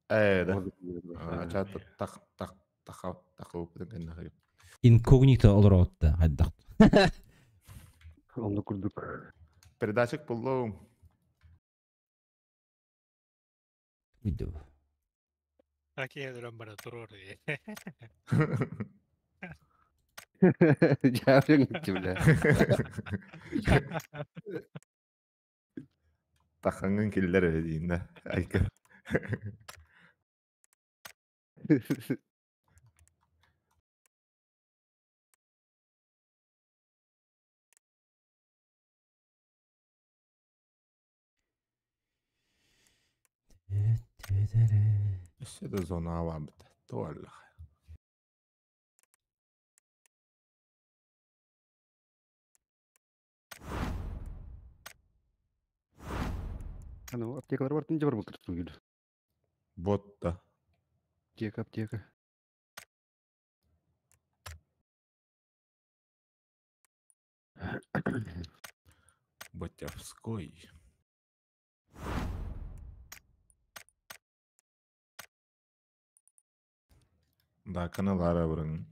ده Orada عشان تخوف كده غير Incognito olorotta haddacht. Onu kurduk. передачек боллоо. Видео. Такие драмбара туроры. Cevap yok bile. Таханган киллер дейін. Айка. Seda zona var bir de. Doğru. Anu aptekalar var tınca var bakır tuğuydu. Bot da. Apteka. Ботявской. Да, каналара бұрын.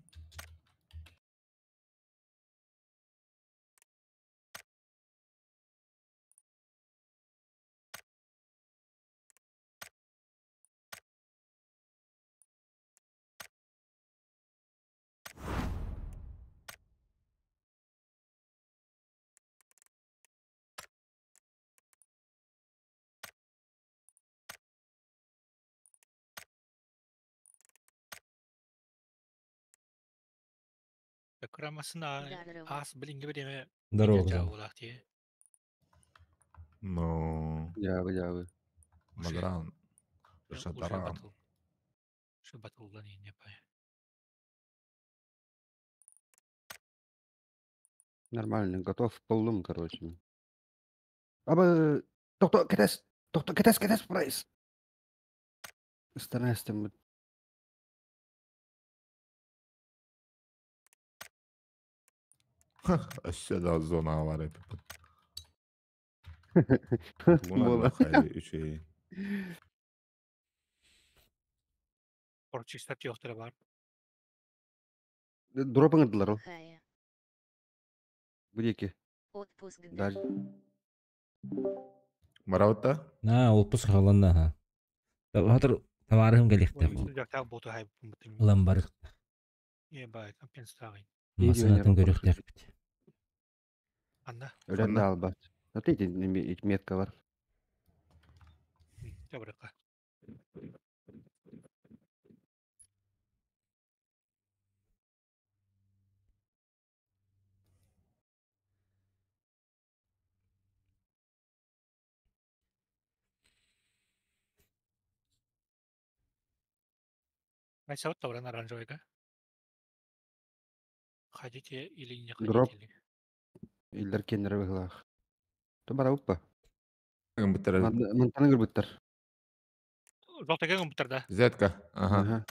Kramasına as bilingi bir deme. Здорово, Gece Зам. olak diye. Но... Cevabı. Мадран. Уже Шатаран. batıl. Şu batıldan iyi yapay. Нормально, готов полным, короче. Аба, тохто, кетес, прайс. Старайся. Aşağıda zona var hep. Buna Mola. da şey. Korçu istat yoktur var. Дропын ырдылар ол. Хая. Бұл екі. Отпуск Дальше. Мараватта? Отпуск халанна ha. Hatır tavarım gelikte. Sıcakta botu hay mutluyum. Ulan barık. İyi bay kampens tağın. Masınatın görüktük bit. Anda. Öğren de al bak. Zaten metka var. Jabraka. Ay sawat tawran aranjoyga. Hadite ili ne Drop. hadite. İller kendine bakılar. Tu bara uppa. Bitter. Mantana gır bitter. Zoqtaga komputerda. Zetka. Aha. Aha.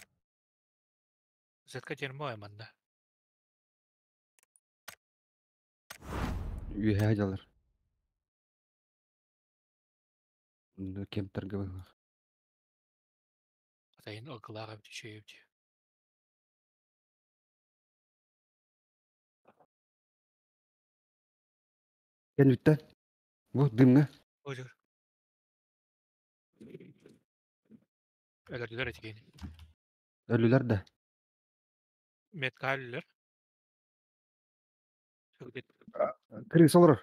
Zetka termo emanda. Üye hacalar. Kemter gibi. Atayin akılağa bir şey yaptı. Ken bitti. Bu dımga. Ojur. Öldüler etkeni. Ölüler de. Metkaller. Sögdet. Kriz olur.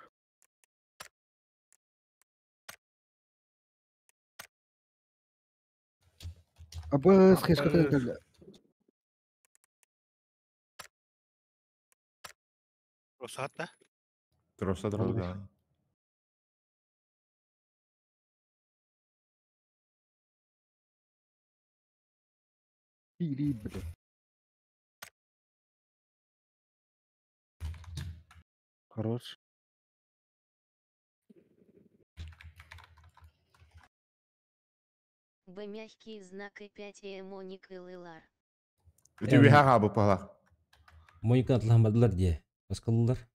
Abız keskatı geldi. Rosata. Trosta droga. İyi bile. Хорош. Б мягкий знак и 5 эмоник и лылар. Ütü bir hak bu pala. Moyka atlamadılar diye. Baskalılar.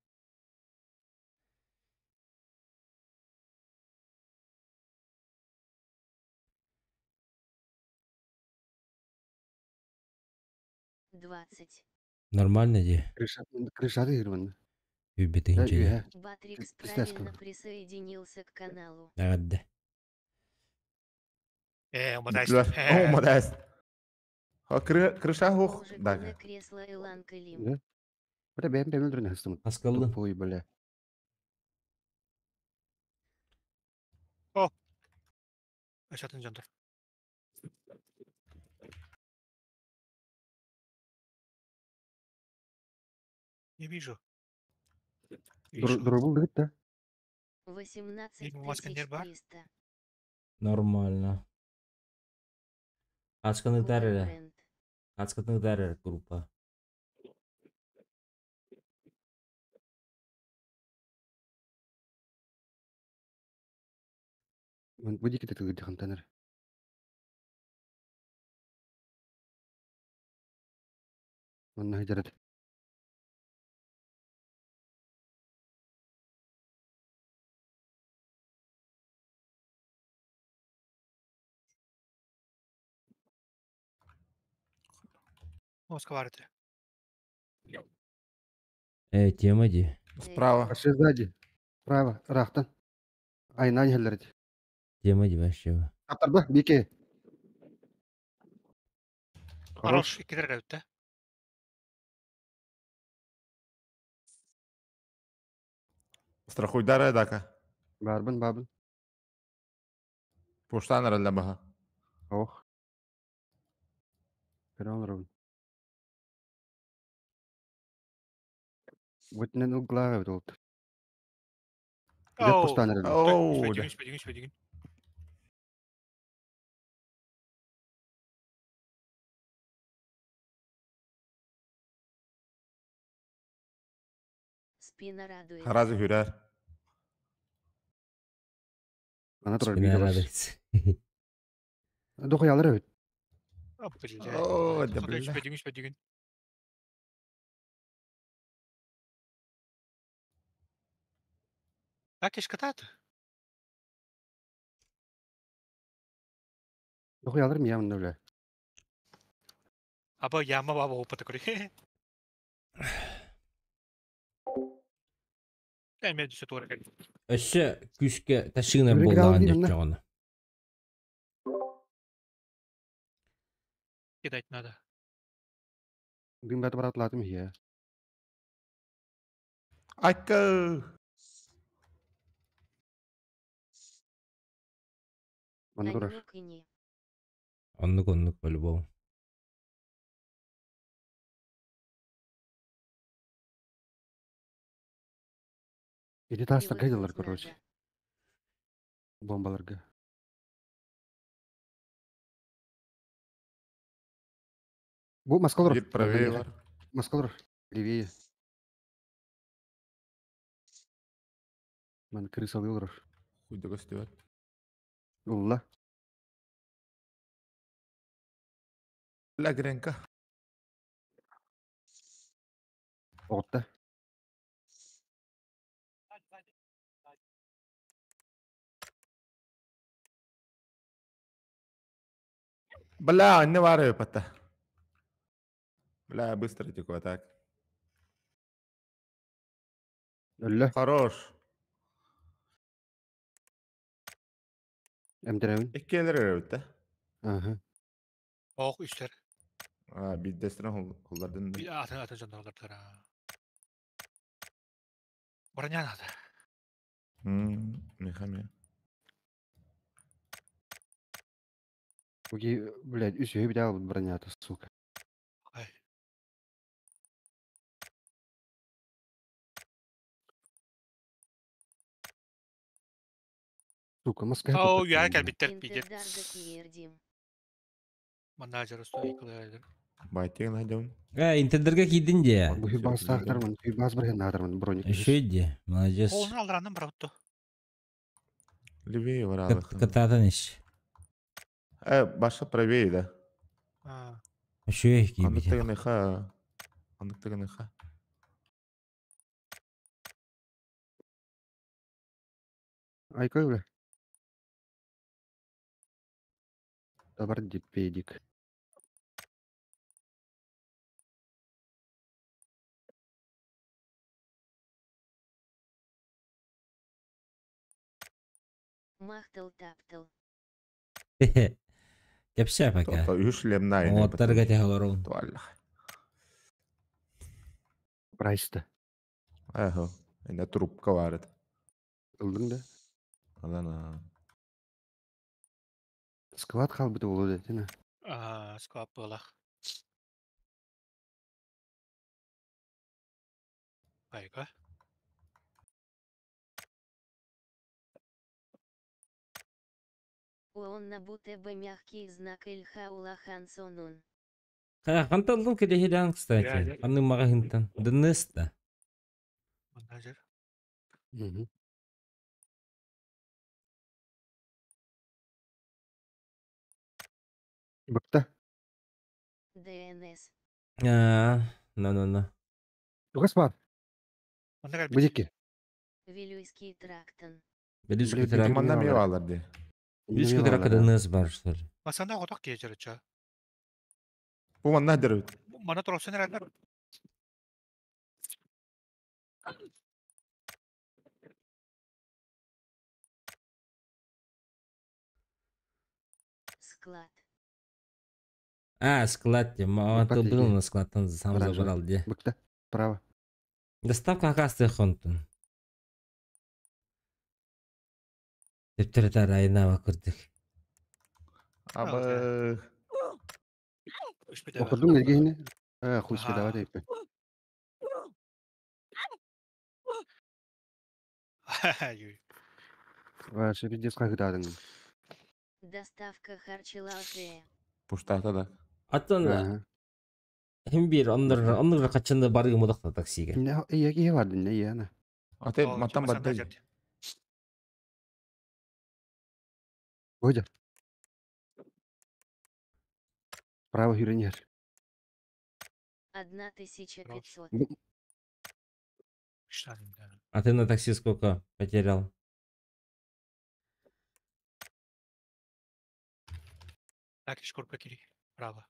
20. Нормально де. Крыша дегирман. Үббетин челе. Үе. Батрикс Пиздец, правильно как. присоединился к каналу. Агадде. Умадайстым. О, модест. Крыша хух. Мужиконе Да. кресло Илан Калим. Үе. Бля, бем өлдрен хастым. Аскаллы. Тупой, бля. О. Ашатын жандар. Не вижу. Вижу. Дробыл дыгыт да. 18 у вас коньяк бар? 300. Нормально. Ачканы Купе тарыра. бренд. Ачканы тарыра группа. Ман бүди кете тыгыт хантанер. Ман хайдарат. Москва варите. Тема де. Справа. Аше сзади. Право. Рахтан. Айнан хеллерет. Тема де вообще. Атарба, бике. Хорош. Икидер гаутта. Страхуй дара дака. Бабын. Поштан аралда баха. Ох. Перон. Вытнен углага бит. Где постанер? Оу, да. Спедигин. Спина радует. Харазы хүрер. Ана турар Спина бике бас. радуется. Дохуй алыр бит. О, да бля. Спедигин. Как катат? Дохуй алыр мия мында бля. Аба яма баба опыты кори. Эме дүсө туар кел. Өссө күшке ташыгына Үрек болдаған раунд деп деймін, да? жоғаны. Кидать надо. Дым бәті барат латым хия. Айка. Манда турар. Анюк и не. Оннук по-любому. Иди таста Привыкнуть кайдалар, короче. надо. Бомбаларга. Бу маскалар. Вид правее бар. Маскалар. Левее. Ман крыс алыйлар. Хуйда көстебет. Улла. Ла гренка. Отта. Бля, не вары пата. Бля, быстро теку атак. Öllə. Хорош. Эмдерәвин. Ekkeler öğütte. Aha. Ох, үстер. Bir destine kullardın. Bir атын жандардар. Броня надо. Мехами. Буги, блядь, үсөй бит алып бронята, сука. Ай. Сука, маска. Ау, я кәлбиттер пидер. Интердарда киердим. Манажер устой кылайдыр. Байтен найдем. Интердерге кийдин де. Бу хибас тактармын, хибас бер надырмын броник. Шөй де. Молодец. Қолын алдыранын браутты. Левее var abi. Кататын иш. Başka правее да. Шөй кийбит. Андыктагы неха. Андыктагы неха. Айкой, бля. Табар дипедик. Махтал таптал. Кепсеп ака. То үшлемнай. Оттарга техолорун. Туалла. Прайста. Эхо. Инде трубка var. Ылдың да. Алана. Склад қалбыты болу дәтіна. Сквап болах. Айга. Он на БТБ мягкий знак Ильха Улахан Сонун. Ханталдың кедехидан, кстати. Анны мага хинтан. Дынныста. Мандажер. Бақта. ДНС. На. Туғас бар. Манда кәлбит. Бөдеке. Вилюйский трактан. Белишки Блин, трак. Kimanda Kimden meyve alır? alır diye. Белишки тракка дынныс бар, что ли. Масанда готак кечерча. Bu man nedir? Мана торсын әрәләр. Склад. Склад, маған Патеки. был на складтан сам Оранжевый. забрал, де. Бақта. Право. Доставка акасты хонтун. Тептер райына көрдік. Abi. Оқырдың ергейіне? Құлыс Аха. кедава дейпі. Vaşı bir disk қағыдадың. Доставка харчилалхея. Puştahta da. Аттан, хим бир, онныр қачында бары мұдақта таксиге. Ne iyi vardı ne iyi ana. Ate matan badday. Oyda. Право hürünyer. 1500. А ты на такси сколько потерял? Так, шкурка кири. Право.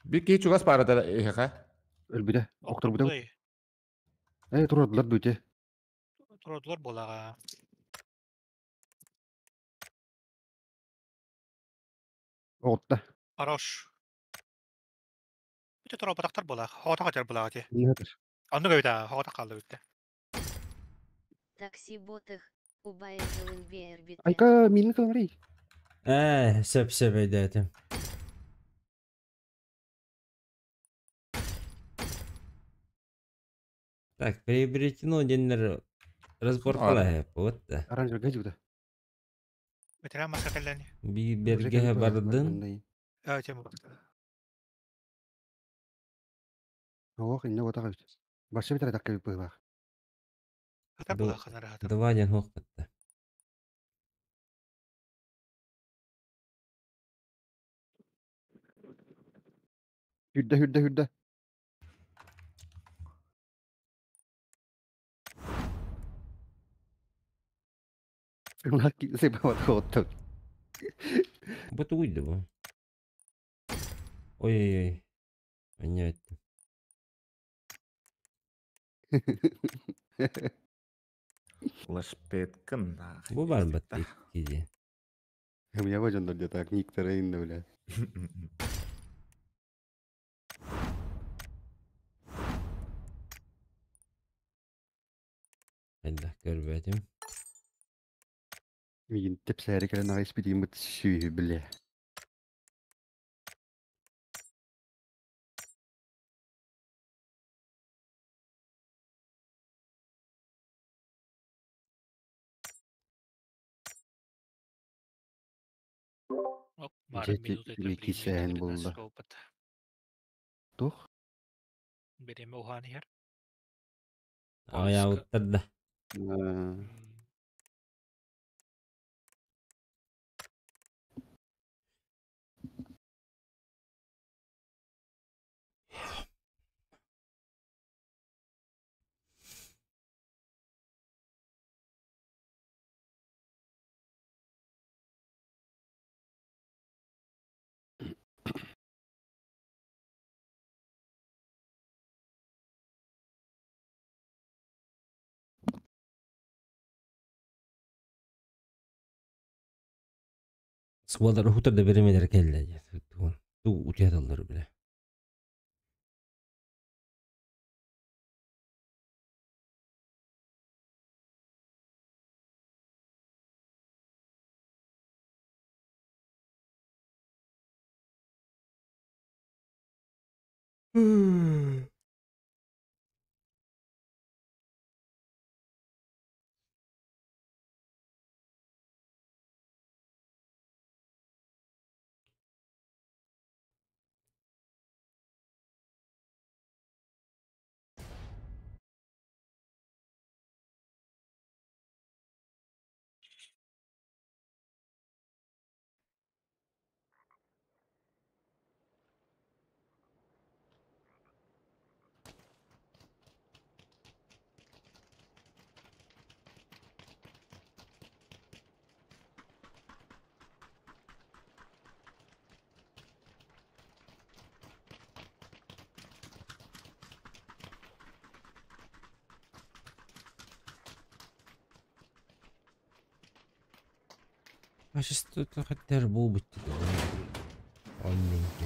Bir ki çugas para da ha. Ölbüde. Oqtur buda. Оқтырбыдай. Тұрдылар дөте. Тұродылар болаға. Оqtda. Хорош. Бүте тұрау батақтар болаға. Хоғата қачар болаға те. Nedir? Анны көйді, хоғата қалды өтті. Такси ботых. Убайзылын бербит. Ayka milini kılmari. Сеп әйдәтім. Так, приобретено денлер разборкала вот да. Aranjör gajıda. Ветеран масакаллани. Берге бардын. Тема. Оқ инне ота гайт. Башы битер дакка бипы баг. Хатар Ду- болаға қанары хатар. Два ден хоқпатты. Hüdde. Bunlar ki sebebat kottun. Вот уйду бы. Ой-ой-ой. Понятно. Лашпеткин. Bu var mı tekkici? Я важен да так никтера инне бля. Allah görmedim. Мигин тепсәре кәле нагайс битим бит шүй бля. Жеки сән булды. Тух. Береме оған ер. Aya uttırdı. Sıvalar hutar da beremeler kelle. Tu uçyatalları bile. Качество хаттар бул битти. Онненки.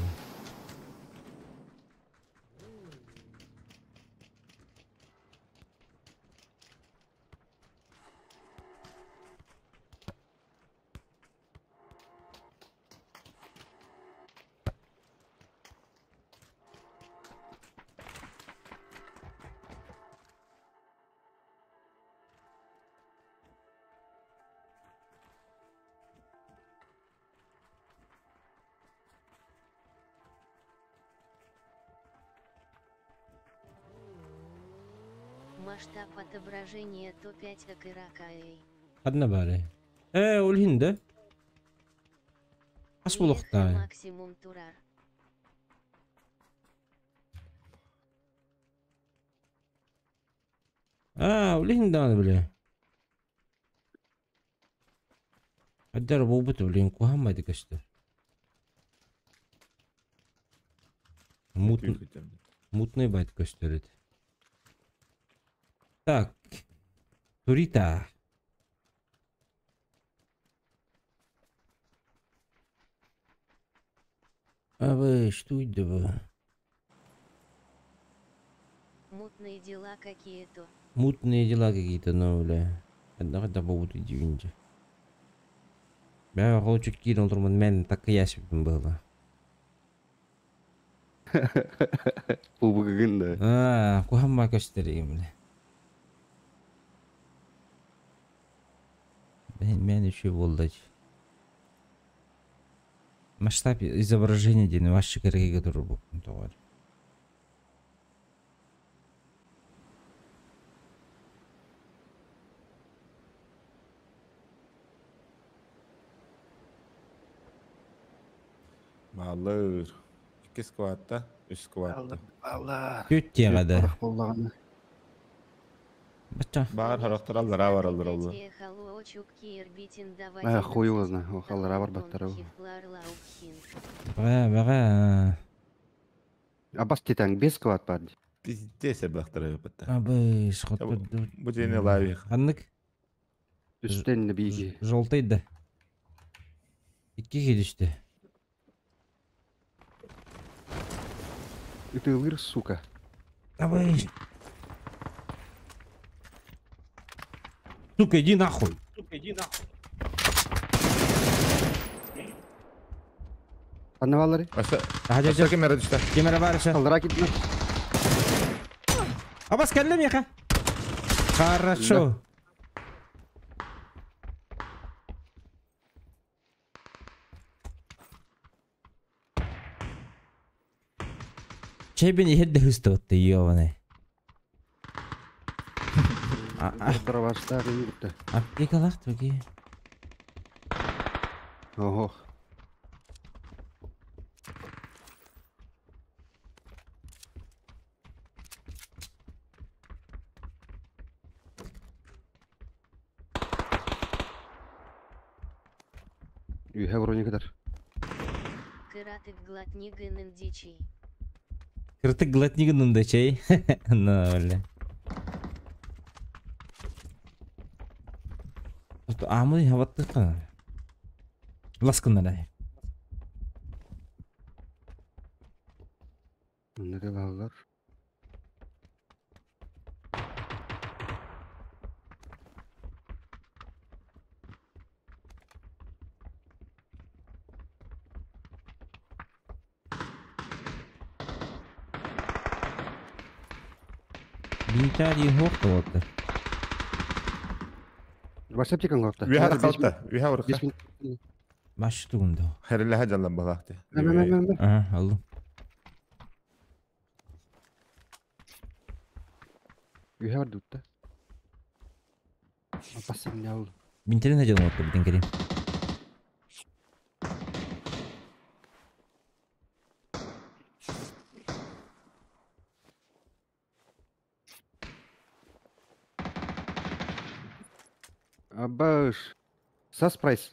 Масштаб отображения то 5 Акиракаэй. Hadna bari. Ol hindi. As bulukta. Максимум Турар. Ol hindi ana bile. Haddar bu butu bilin ku hamma dikashtir. Мутный байт gösterir. Так. Турита. А вы что это вы? Мутные дела какие-то. Мутные дела какие-то, ну, бля. Однако будут идти. Я хочу кинуть турман, мен так ясипим было. Убыгын да. Ku hamma göstereyim. Ben еще волдать. Масштаб изображения день ваши кереги турбу товар. Malır. 2 skvatta, 3 skvatta. Allah. Kötü kadar. Paraq bolğanı. Бача. Bağır harakter alır, var alır Allah. Хуёзно, халара бар баттары. Бага. Абас титан 5 квад бар. Bizde sebektir yapıtta. Абы шхотты. Bu jene lawih. Аннык Üstten de biги. желтыйды. Икки düştü. Итылыр, сука. Давай. Сука, иди нахуй. Annavalları. Hadi Kamera düştü. Kamera var şu. Халара китме. Абас келдим яка. Хорошо. Чебин ихэд хөстөт ёване. Дровашта гыйртты. Аптекалах төги. Ого. Үйе вроде kadar. Кыратык глотнигынын дичи. Кыртык глотнигынын да чей. Ну, бля. Амы хаватты кана. Ласкындан ай. Nereye kaldılar? Binta diye hok da oldu. Başka bir şey kaldı. Üye hadi kaldı. Üye vuruk. 5 bin. Başı tuğunda. Herille hacalan balaktı. Hemen. Aha aldım. Üye vardı utta. Basın ya oğlum. Binterin hacalım oldu bir dengeleyim. Abaş. Sas price.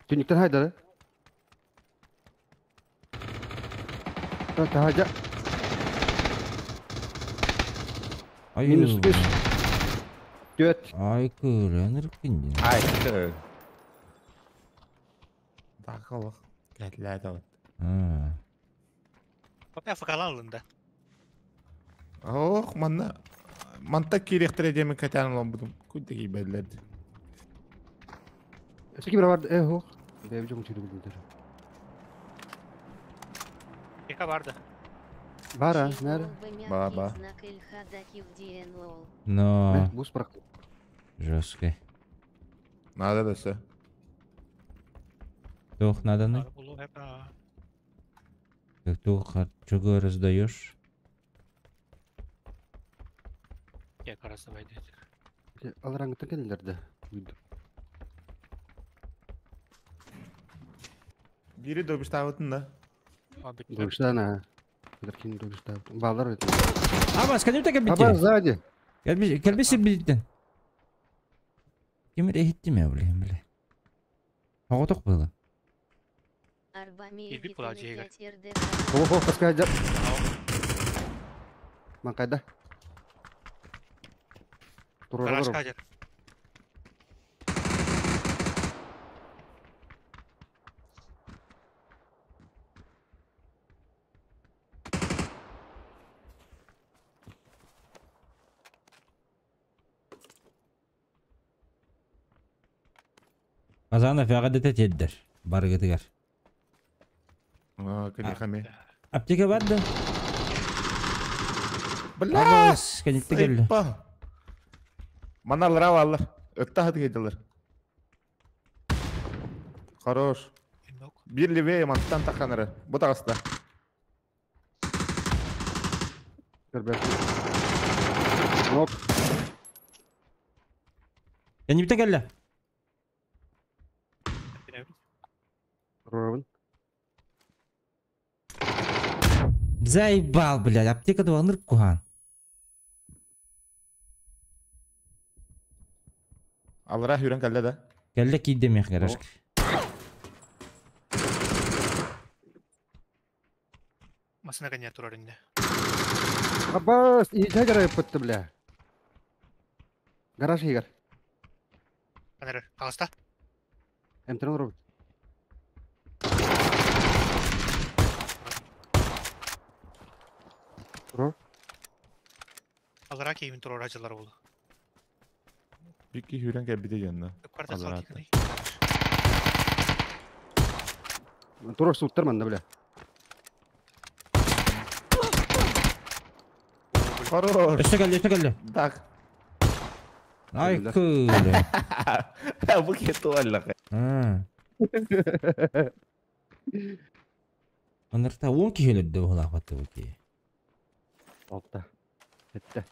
Tünükten haydi. Tahaca. Ay Minus 5. Göt. Ay kıranır kıncın. Ay kır. Bakalım. Geldiler de var. Ha. Kopya fıkalan alındı. Oh manna. Mantak kirektireceğimin kaçanı lan budum. Kuydaki bellerdi. Eski bir vardı. Ho. Beyabıcı mı çürü bildir. Yaka vardı. Var ha. Символ Nerede? мягкий Баба. знак Ильхадаки в DNL. No. Ne? Buz bıraktı. Жесткий. Nada da se. Тух надо на. Bulu hep Как тух чего раздаешь? yak arası baydı. Alırangıta gelirlerdi. Uydu. Biri dövüş tavatın da. Abi Dövüşten ha. Gelirken dövüşten. Bağlar öyle. Ama скажи так Baba обидели. sadi. Gelbisi bildin. Kimir ehittim ya bileyim bile. Havatok böyle. Арбами Ilgi kulağı ciğer. 5 РД. Ho kaskı hajar. Makayda. Durur Garaj durur. kaçar. Kazana fiyakadet yediler. Bargıtı gar. Aa kani kami. Apteke vardı. Bala. Abas kanıtı geldi. Saypa. Manalar avallar. Ötte hadi gediler. Хорош. Yok. Bir live mantan takanırı. Bu da hasta. Gör belki. Nok. Kanıtı geldi. Dururun. Заебал, блядь, аптека дуаныр кухан. Allara hüren kaldı da. Geldi ki demeyek garaj. Masına kanya turar indi. Abbas. İyi hajar yapıttı bile. Garaj higar. Kanar. Ağızda. Emtine durur. Durur. Alara keyfin turar acılar oldu. Bir ki hüren kaldı bir de yanına. Yukarıda Alara saldık. atla. Durur sultırman da bile. Хорош. Üste geldi. Tak. Ay Öyle. kılı. Bu kötü valla. Ha. Onlar ta 10 kişi öldü bu lafatı bu ki. Altta. Bitti.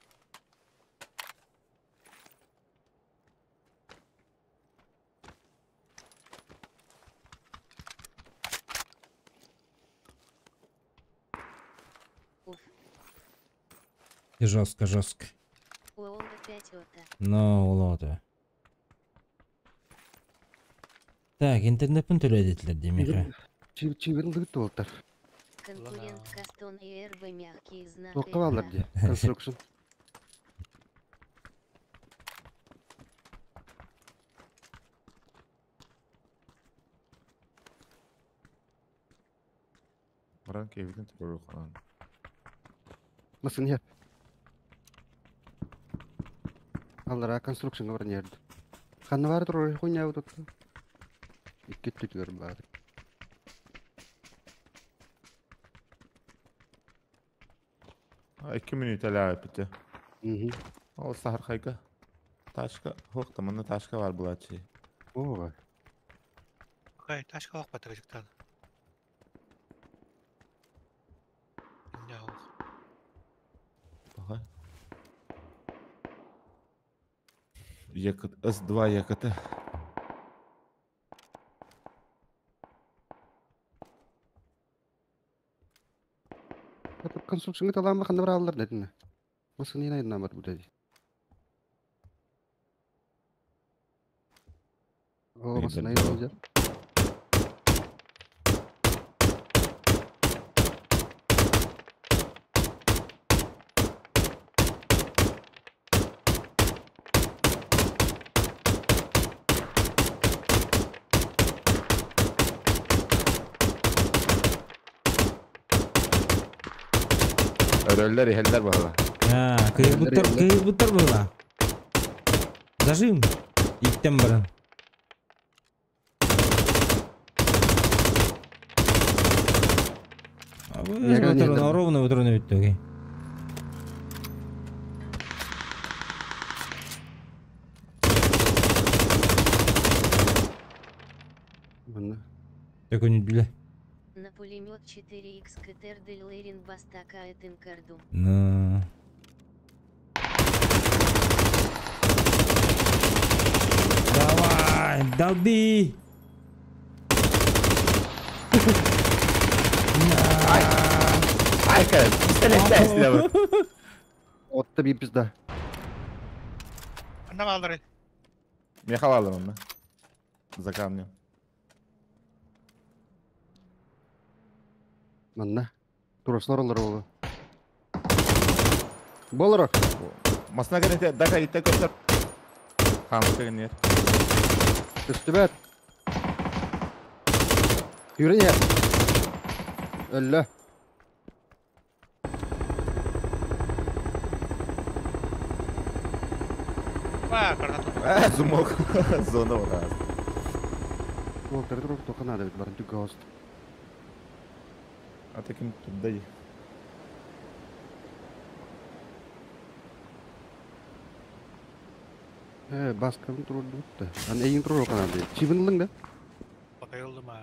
Уф. Жестко. ООН опять это. No oldu. Так, интернеттен төлөдүлөр демек. Çivirin dıgıttı oldular. Конкурент Кастон и РБ мягкий знак Tokka varlar Ильхада. diye. Construction. Baran keyfini turur kalan. Nasıl yap? Allara konstruksiyon var nerede? Kanı var durur kunya bu tuttu. İki tutuyor bari. 2 minut ala bitti. Hı. O sahar kayka. Taşka, hoq tamanda taşka var bulaçı. Oo. Okey, taşka hoq batıracaktan. Ne hoq? Baha. Yakıt, С2 yakıtı. Tapi konstruksiyon tamam kanı var alırlar dedin. Nasıl yine inanmadı bu dedi. Oo nasıl Neyden inanacak? Öröller iheller bahala. Ha, kıyıbıttır burada. Зажим. İlkten barın. Ровно bitti okey. Bana. Так он не На пулемет 4х КТР Делейрин Бастака Этинкарду. Ну. Давай, долби! Ay kız, pistoletle silahı. Otta bir pizda. Anna kaldırın. Mekal aldım onu. За камнем. Bana. Durasın oraları oğlu. Bolarak. Masına göre daga itte kötür. Hamur tegen yer. Üstübet. Yürü ya. Ölle. Waa, karena tuh. Zumok. Zona var abi. Voltları durup tokan ada bir barın tüga host. Atakin tuddayı. Baskın durur dutta. An eyin durur okan ada. Çivinlin de. Pakai oldu mah.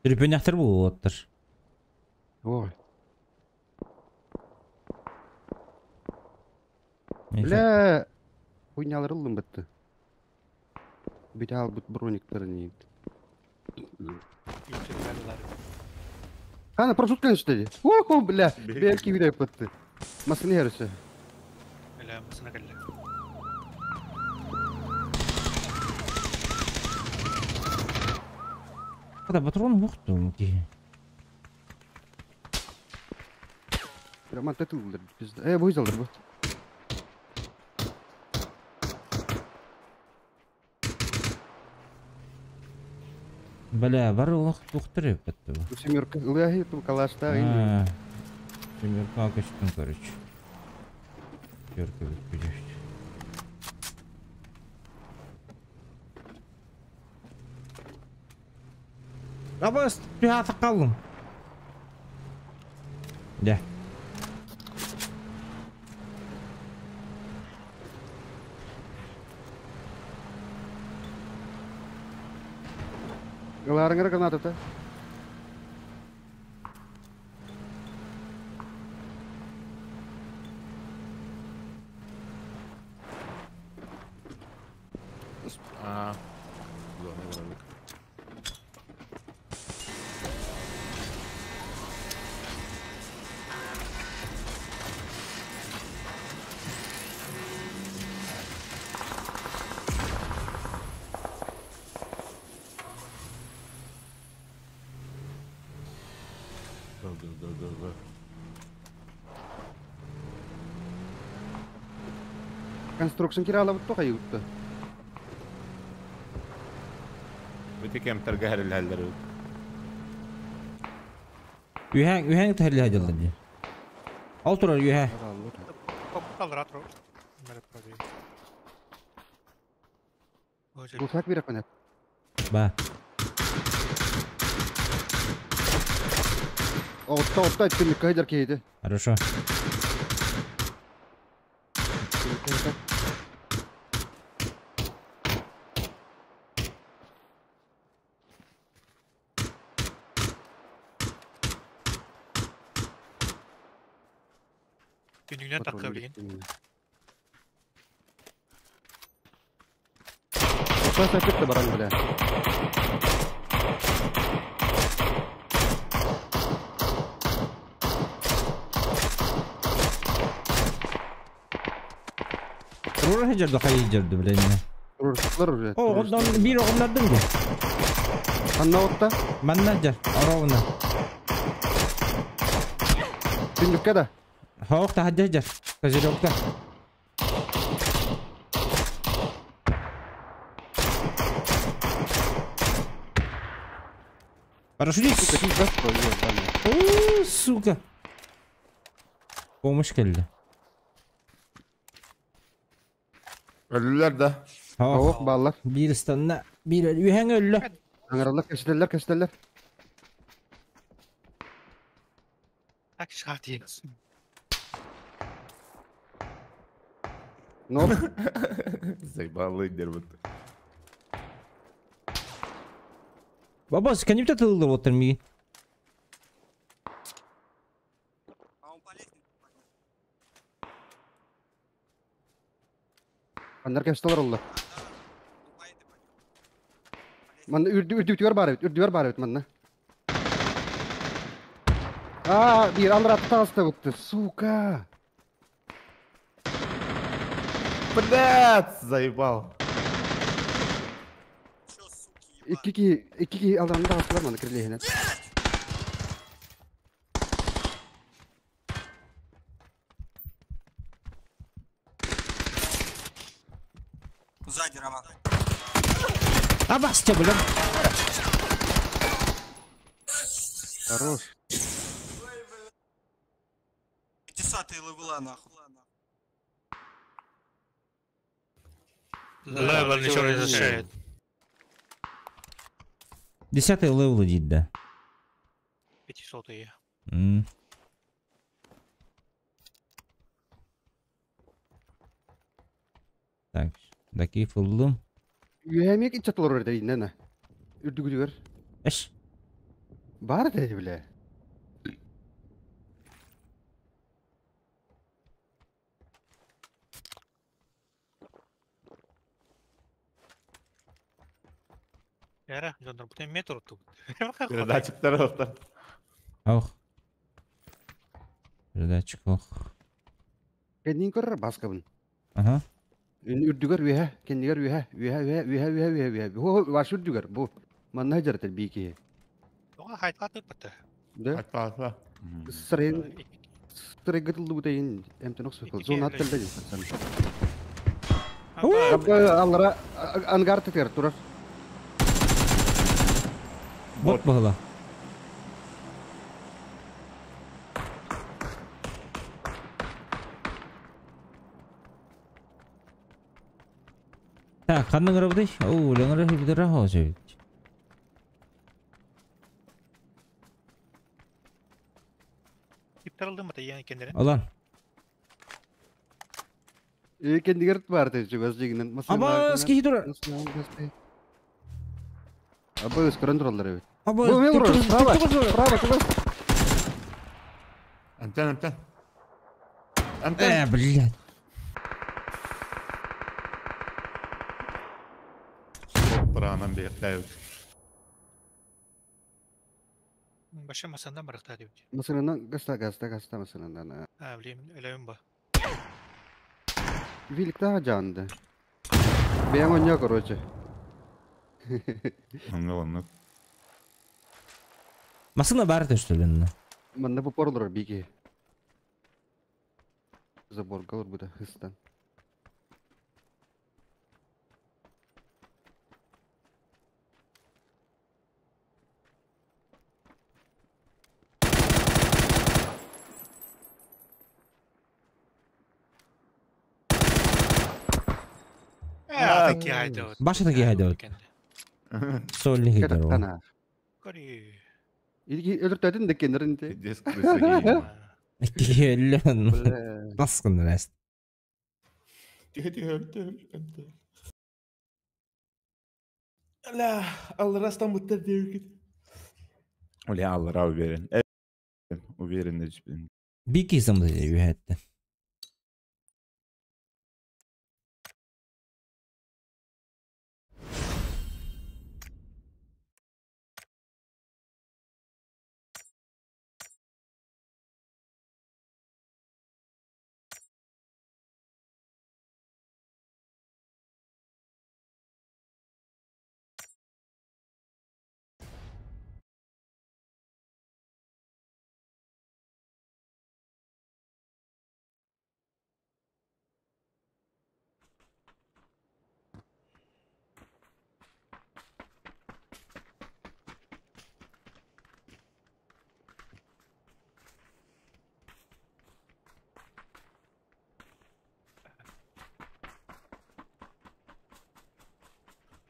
Tripön yaktır bu ottır. Oy. Neyse. Bile. Oyunyaları ıldım bitti. Bir daha bu broniklerini yiyip. Yüksek geldiler. Kana prosutkan işte. Oho bile. Belki. Belki bir de yapıttı. Masını yarısı. Öyle mısına geldi. Kada patron yoktu ki. Bir aman tetuldur bizde. Bu yüz alır bu. Бля, var уктыр yapıttı bu. Bu семерка. Ilahi tu kalaşta. Ha. Семерка kaçtın короче. Четверка выпадешь. Абас, я kaldım. De. Larangara kana tata. Aa. Zona vuralık. Dur. Konstruksiyon kiralıp toka yuttu. Bütün kemter gahir halleri. Ühen tehli hacıldı. Altırar ühe. Kaldır atro. Böyle problem. Hoca Bulsak bir rakam. Ba. Otta etkinlik kaydar keydi. Хорошо. günlüğüne takabilin. Otta sepet de barang bile. Rura hajardı hayıcırdı bile yine. Ruslar oraya. O ondan bir onlardan mı? Anna otta. Ben hajar. Aravuna. Tinduk kada. Hawk ta hajar. Kazı yokta. Парашютик. Сука. Помощь geldi. Ölüler de. Tavuk ballar. Bir istanna bir ühen öldü. Angarallar kestiler. Tak şahtiye. Ne oldu? Заебалый дербет. Baba скани вот это вот терми. Anlar kestiler Allah. Man ürdüyor bari manna. Bir alır attı hasta bıktı. Сука. Блядь, заебал. İki alırında hastalar manna kirlihine. Сзади, Роман. Абасça блин. Хорош. 500-й левела, нахуй. Левел ничего не означает. 10-й левел ciddi. 500-й. Так, daki fullum. Yemek iç çatılır orada yine ne? Ürdügüdüyor. Eş. Var dedi bile. Yara, жандар bu tem metro tu. Передатчиктер оқтар. Ох. Передатчик ох. Kendin görür baskabın. Aha. Ürdügür üye. Kendiler üye. Bu var ürdügür bu. Man ne jartır bir ki. Oğa hayat batı. De. Atla atla. Sıraya gıtıldı bu deyin. Emten ok sokul. Zon atıldı dedi. Allara angar tıkır durur. Bot bağla. Так, kanın arabada. Oo, lan arabada bir daha olacak. İptal mı da yani kendine? Alan. Kendiler vardı şu gözlüğünden. Ama eski dur. Abi ıskıran dururlar evet. Ama Bu ne vurur? Bravo. Амтян. Амтян. блядь. Buranın bir kayıp. Başa masandan bıraktı hadi. Masanından gasta masanından. Ha bileyim öyle bu. Vilik daha canlı. Ben oynuyor короче. Anladım. Masına bari düştü. Manda bu porulur bir ki. Zabor kalır bu da hıstan. ки айда вот. Башата ки айда вот. Сольник Кедат едер ол. тана. Кори. Өлөртөдүн да кенеринде. Дес крысы гейм. Икки өллөн. Бля. Таскын раст. لا الله растан буттар деркит. Оля аллара уверен. Уверен de Bir kısım da diyor hatta.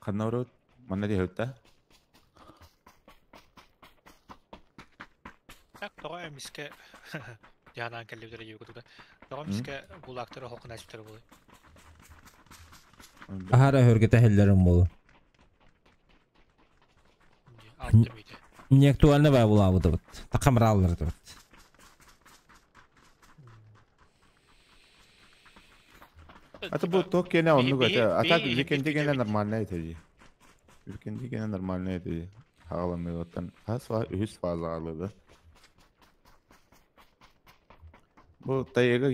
Kanavro mana dia hutta. Так, тога эмиске яанан келлебдер югутуда. Тога эмиске булактары хокун ачыптыр бул. Ahara hörgete hellerim bolu. Алты миде. Не актуально бай була бу дыбыт. Такамыр алыр дыбыт. Это был то кене он ну это. А так би- weekend гене би- нормально это. Weekend гене нормально это. Хагалам yotan. Has var 3 fazla aldı. Bu tayega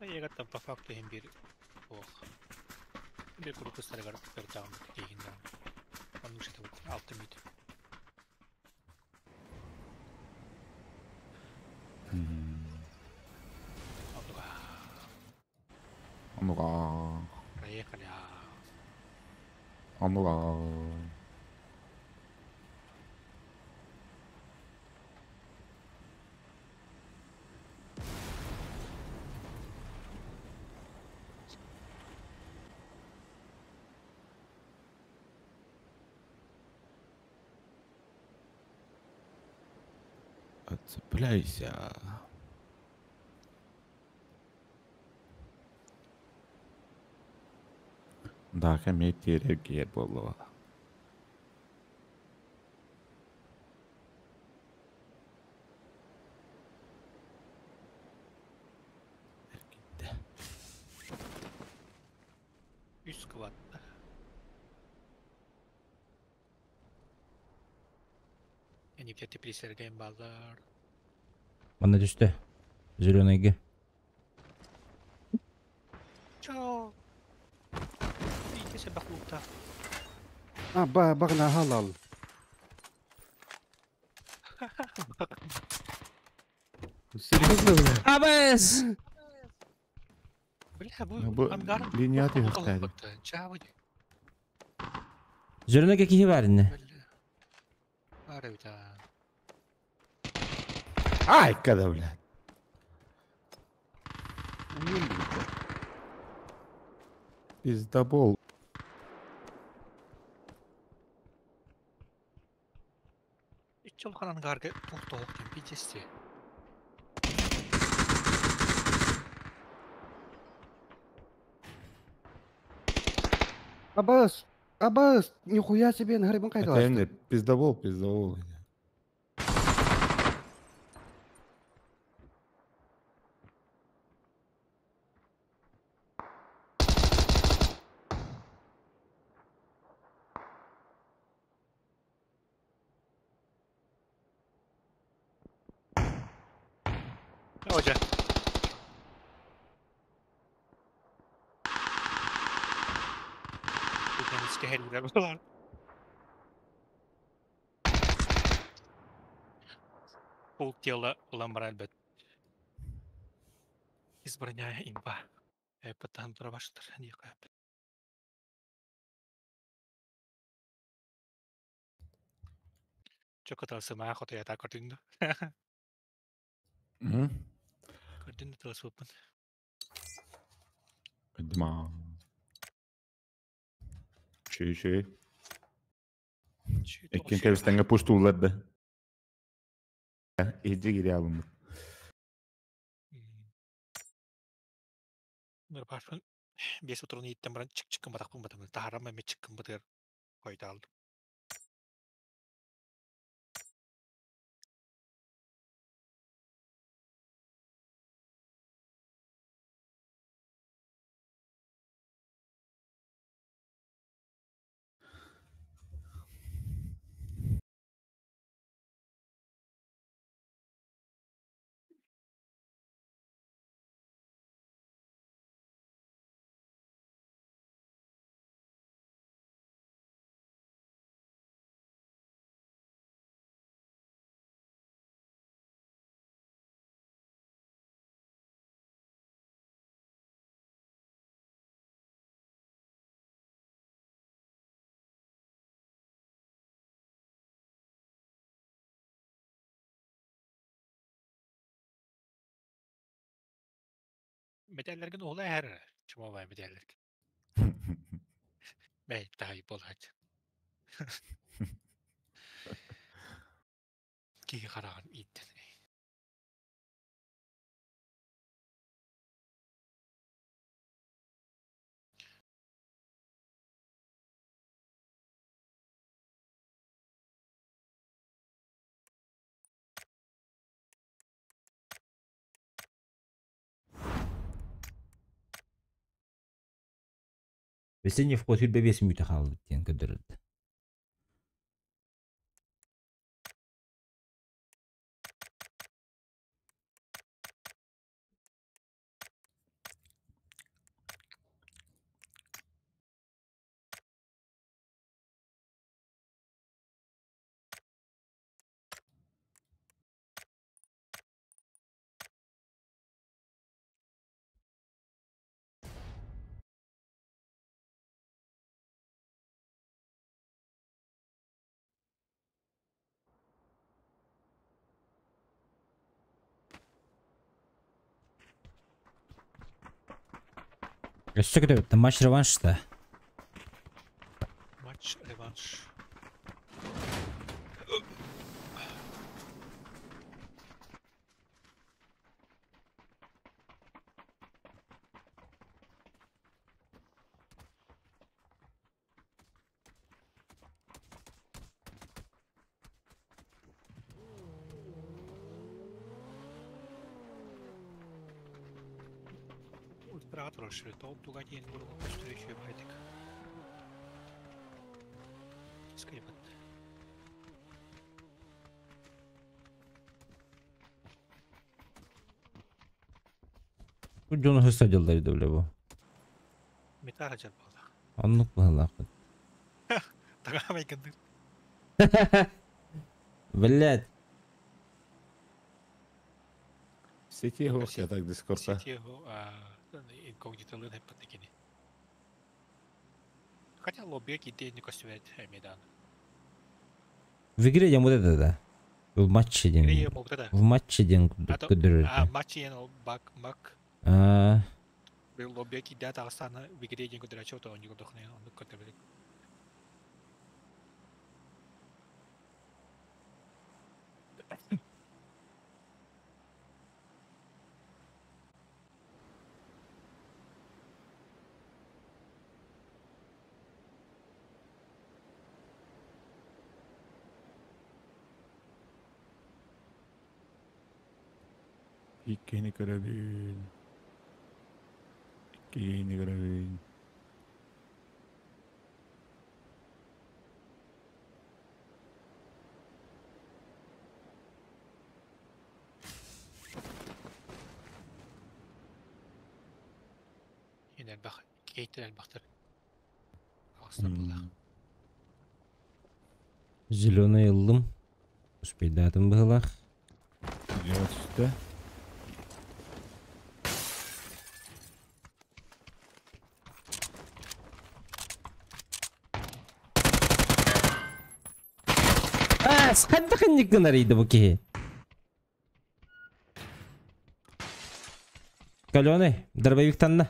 Эйга там по факту hem bir ох. Bir kuru kısları var bir devam ettiğinden. Onun işte bu altı mid. Aldık. Амуга. Проехали. Амуга. Отцепляйся. Да, комедия регет было. Üst kıvat. Yani bir tepelislerden bağlar. Bana düştü. Zülönegi. Çao. İyi ki baklıkta. А, багна халал. Серьезно, бля? Абес! Бля, Bu bu hangar. lineati hıhtaydı. Çao bu. Zülönegi kihi var inne? Var bir tane. Ай, когда, блядь. Пиздобол. İç yol kanan gargı tohtum bir cesti. Аббас! Аббас! Нихуя себе, на грибом Это кайдалашты. именно пиздобол. Hoca. Bir tane iske her yere var. Полтела ламбар әлбәт. Избраняя имба. Патан тұрабаштыр. Çok sema kotoya ta kördündü. Hı? Kördündü tılsıpın. Dima. Şey. Ekken kebistenge pustuulladı. İyice geri alındı. Nur parfüm bes oturun yitten baran çık batak bu batam. Taharam me çıkkın batır koyda aldım. Metallergin oğlu her. Çuma vay metallergin. Bey daha iyi bolaydı. Ki karahan itten. Весенний вход үлбе бес мүйтә халды тен көдірілді. Өсті көтөбітті матч реваншта. Maç revanş. Ультраат рошы. Толтуга дейін бұрын көстірейші байдық. Скайпат. Bu John Hısta yılları da öyle bu. Metal hacar bağlı. Anlık mı Allah? Tagama yakındır. Блядь. Сети его я так дискорда. Сетеву инкогниталын hep tekini. Хотя лоббия кидей не костюмет мейдан. В игре я вот это да. В матче Грея день. могут да. В матче день көдірілді. Матчи ен мак. А, Лоббия кидей тағыстаны вигрей ден көдірәчі ота оңы көдіқіне оны көтірбелік. İkkeni kırabilin. İkkeni kırabilin. Yine bak кейтер бақтыр. Ағыстан бұлақ. зеленый ылым. Успейдатым бұғылақ. Делать üstte. Хадда ханник нарийdi bu ki. Каленый, дробовик танна.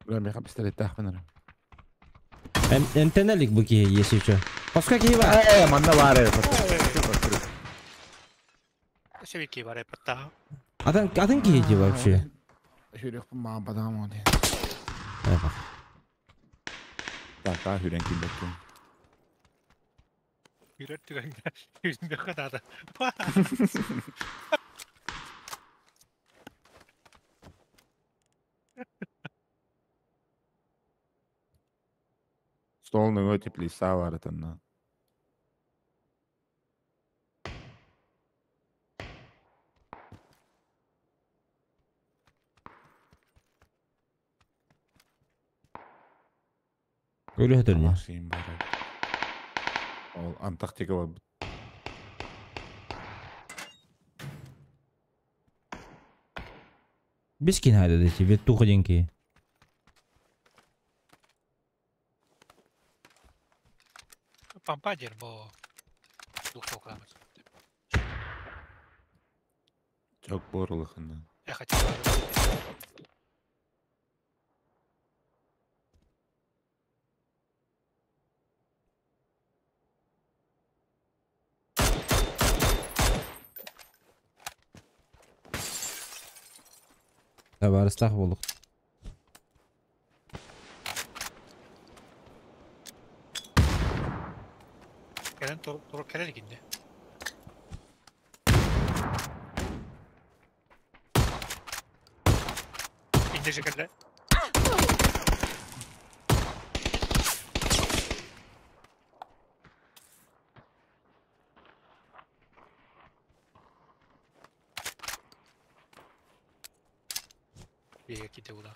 Ben bir pistolet tahmin Entenelik bu ki если что. Паска ки var. Manda var ya. Sevki var hatta. Adın ki вообще. Şöyle yapma badam oldu. Evet. Daha hürenkin bakıyorum. Yürüttü yüzünde kadar da. Stolunu ötepli sağ var atında. Öyle hatırlıyor. Maksim bari. Ol Antarktika var. Без кино это тебе тухонькие. Pampajer bu. Duh oklamış. Çok boruluğundan. Ya kaçı var. Tabar ıslak bulduk. Gelen Torok keler gindi. İndirecek elle. Bir gitti bu da.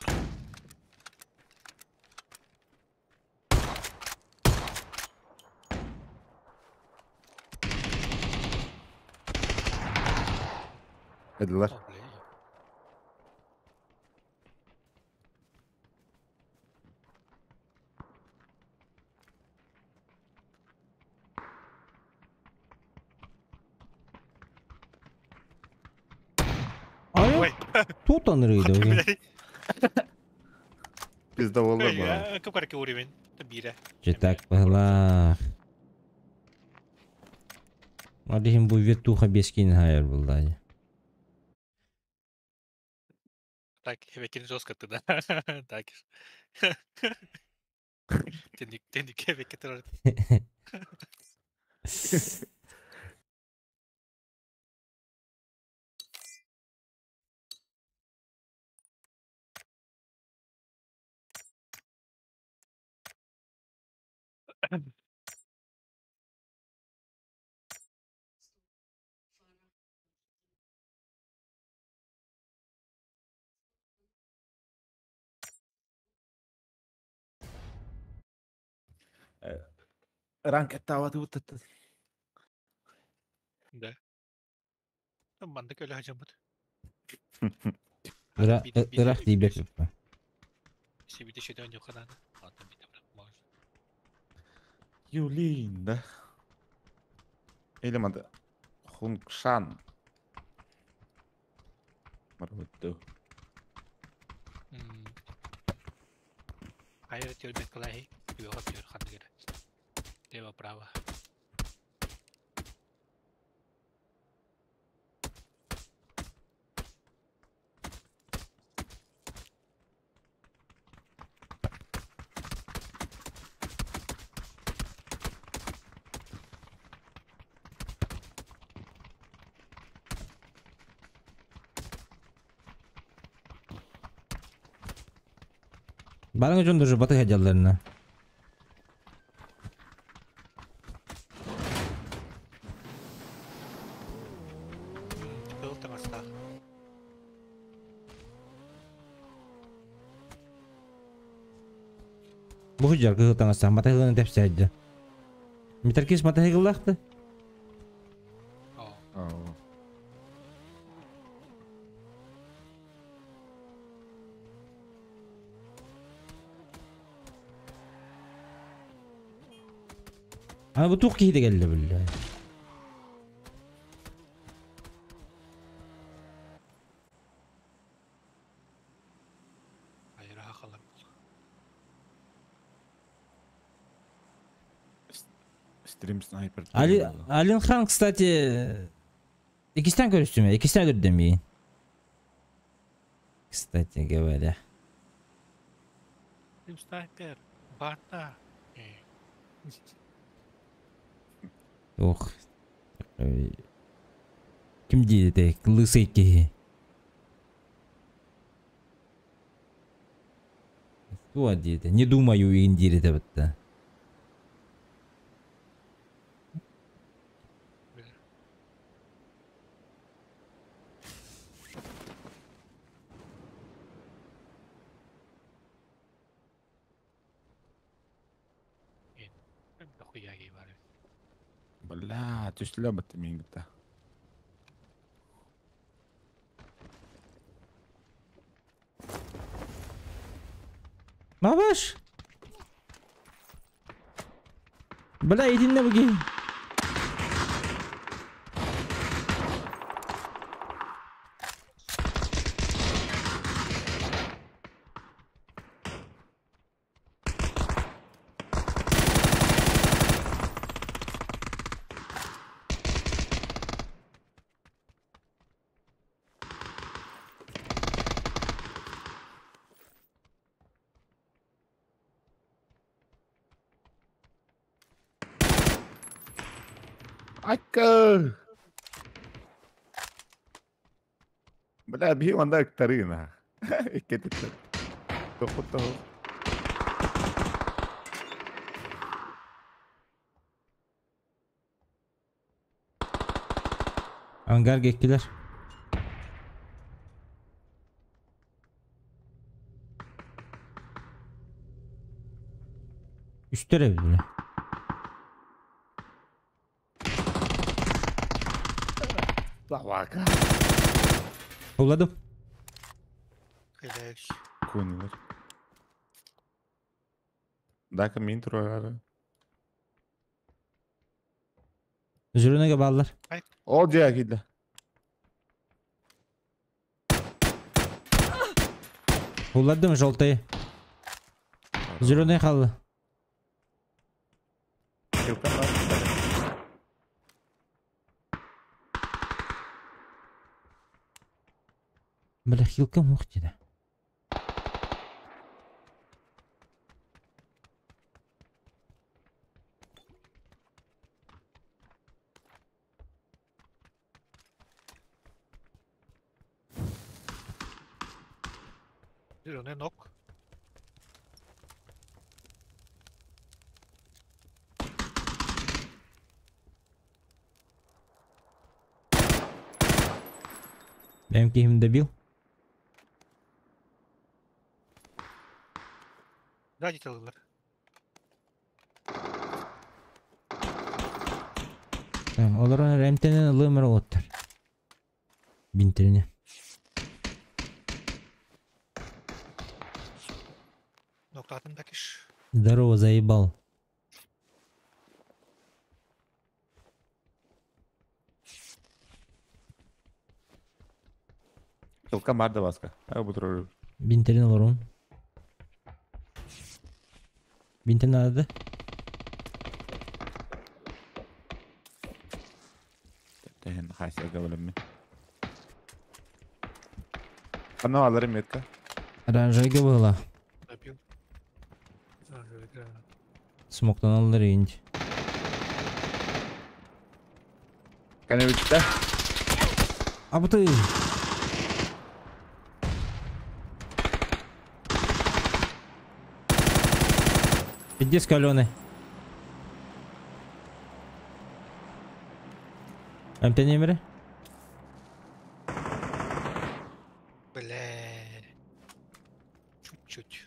Hediler. Komple. Ay, Oy. tutanırıydı o gün. Biz de olur mu? Ya, kau kadar keurimin. Tembira. Cetak bahala. Adihim bu vetuha beskin hayal vallahi. Tak, hevekin zos katı da. Tak. Tendik hevek katı. Ranket tavada uttattı. Da. Mandık öyle hacamadı. Irak diye bekliyorum. İşte bir de şeyden yok kadar. Hatta bir de bırakma. Julinda. Helemaal de Hungshan. Maar wat doe? Ayo tiyor beklehi. Yok tiyor kandı gere. Deva prava. Barang aja untuk batı hajallarına. Kıl temasta. Bu hujjar ke tengah sah mata heuleun teh saja. Mitar kis mata heulah teh. Oh. Oh. Ana bu tuq kiydi geldi billahi. Hayır hakalar. Stream sniper. Alin Хан, кстати, ikisinden görüştüm ya. İkisine öldürdüm demeyin. Кстати говоря. Team Sniper. Bana. Ох. Kim дейді de лысый ки. Что дейді? Не думаю индири de бітті. Ben de huyagi var. Бля, түшілі бітті мен гітті. Мабаш. Бля, иди на буги. Akka! Bля, bir anda aktarın ha. İki tıklar. Topu. Angar gektiler. Üstler ev bile. Lavaka. Kolladım. Helal. Kuniler. Dakika min turarı. Zürüne bağlar. Olacak gidi. Kolladım жолтayı. Zürüne kaldı. Yılkan var. Бля, хилка мухти да. Bir öne nok. Benimki kim добил? Radit alırlar. Tamam, onların remtenen ılımır otur. Bintirini. Nokta altındaki iş. Здорово, заебал. Yılkan var da başka. Ha bu turarı. Bintirini var onun. Bintirini aradı. Tehen hasya kabalım mı? Kanı alırım yetka. Оранжевый была. Добил. Смоктан alır ince. Kanı bitti. А вот ты. Иди с каленой. МТ немере? Бля. Чуть-чуть.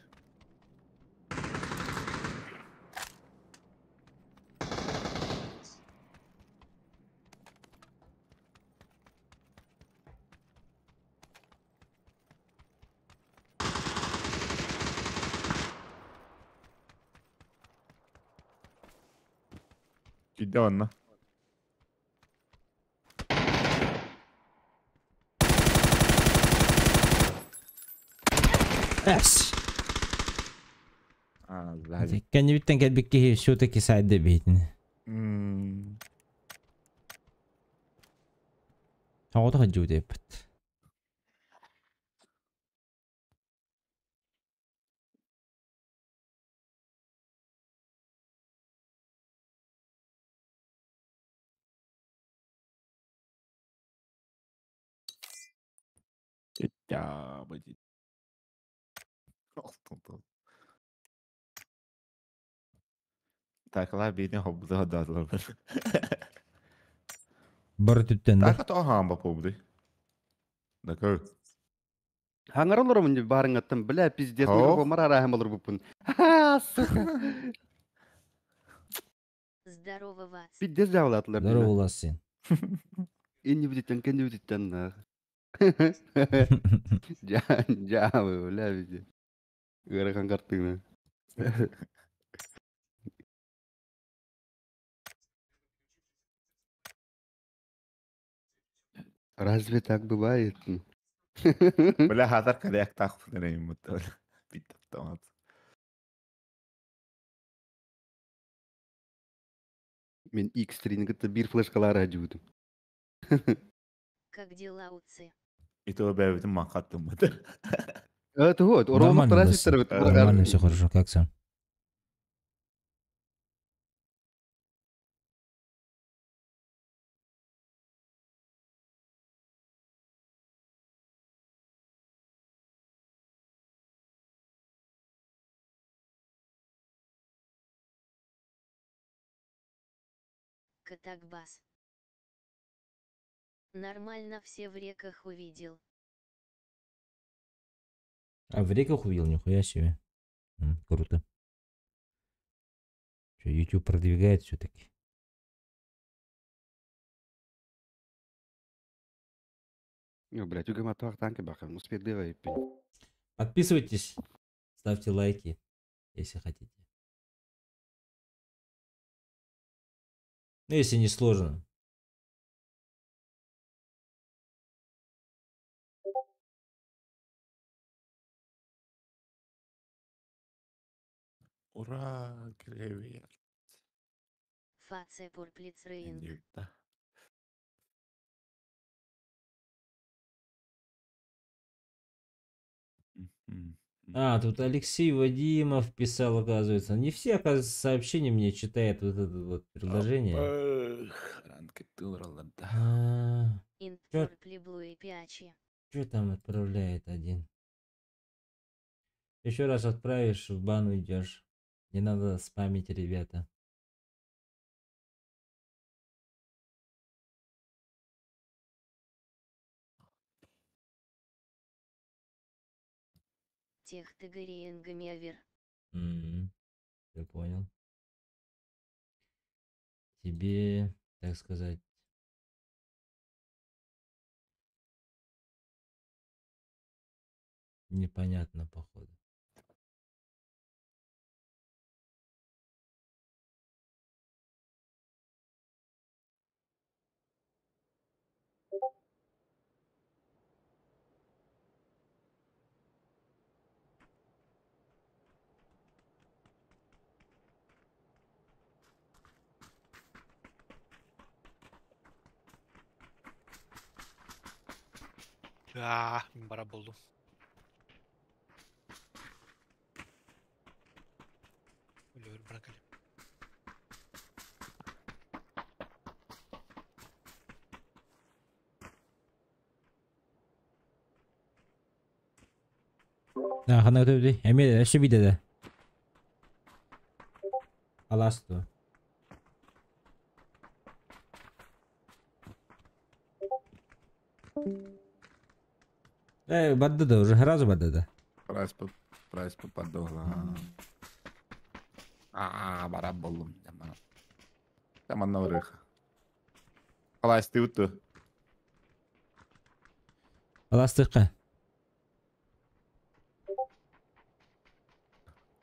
Gidiyor onunla. Эс. Сзади. Кэнни биттен келбекке все-таки сайда бейтин. Тагыда хаджу деп. Ya bacı. Oldu. Takılar beni hobbuda hadadılar. Бары түттен да. Taka to hamba pobdi. Dakar. Хаңар олар мынде барың аттым, бля, пиздец, Хо. микрофон арахым олар бұппын. Ха, сука. Здорово вас. Пиздец жабылатылар. Здорово боласың. Инни бітеттен, кенде бітеттен. Жабы, бля, пиздец. Гарахан карттыңна. Разве так бывает? Бля хазар кадаяк тахып нерейм мутал. Бит автомат. Мен X3-ні bir флешкалар ажудым. Как дела, уцы? И то бэвдим макаттым мутал. Это вот, Нормально, Ромов Лысый. Тарасистер. Нормально, все хорошо. Как сам? Катакбас. Нормально, все в реках увидел. А в реках увидел, нихуя себе. Круто. Что, YouTube продвигает все-таки. Ну, блядь, у гаматуар танки бахам, успех давай. Подписывайтесь, ставьте лайки, если хотите. Ну, если не сложно. Ура, клевер. Фаце пурплицрейнг. А, тут Алексей Вадимов писал, оказывается. Не все, оказывается, сообщения мне читают вот это вот предложение. Инт Чё? пурплиблу и пиачи. Что там отправляет один? Еще раз отправишь, в бан уйдешь. Не надо спамить, ребята. Тех тыгориенгамиавер. Я понял. Тебе, так сказать, непонятно, походу. Мен бара болдум. Өлөр бара келем. Да, хана өтөбүдү. Эме эше бидеде. Аласту. Бадда уже разу бадда. Прайс попадала. Бара болдум. Таман наврыха. Қалай істеп өтті? Аластыкка.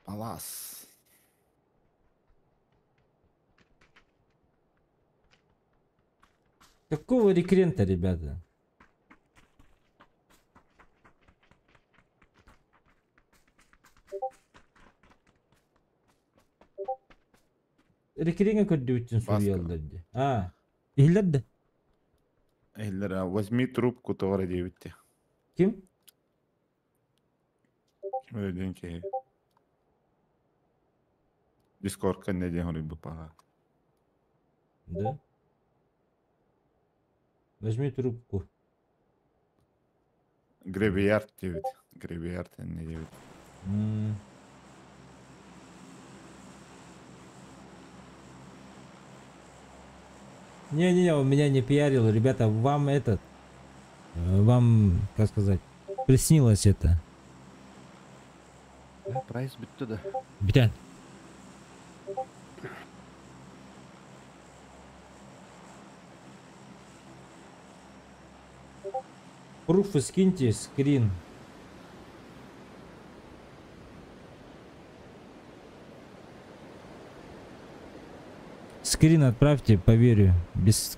Палас. Какого рекрента, ребята? Рекренге көрдү бүтүн Баска. сурьялдарды. Ихлерди. Эллер, возьми трубку, товара девятти. Ким? Деньги. Дискорд не день рыбы пора. Да. Возьми трубку. Гребиярд 9. Гребиярд не 9. Не-не-не, он меня не пиарил. Ребята, вам вам, как сказать, приснилось это. Прайс бітті да. Битян. Пруфы скиньте, скрин. Скрин отправьте, поверю. Без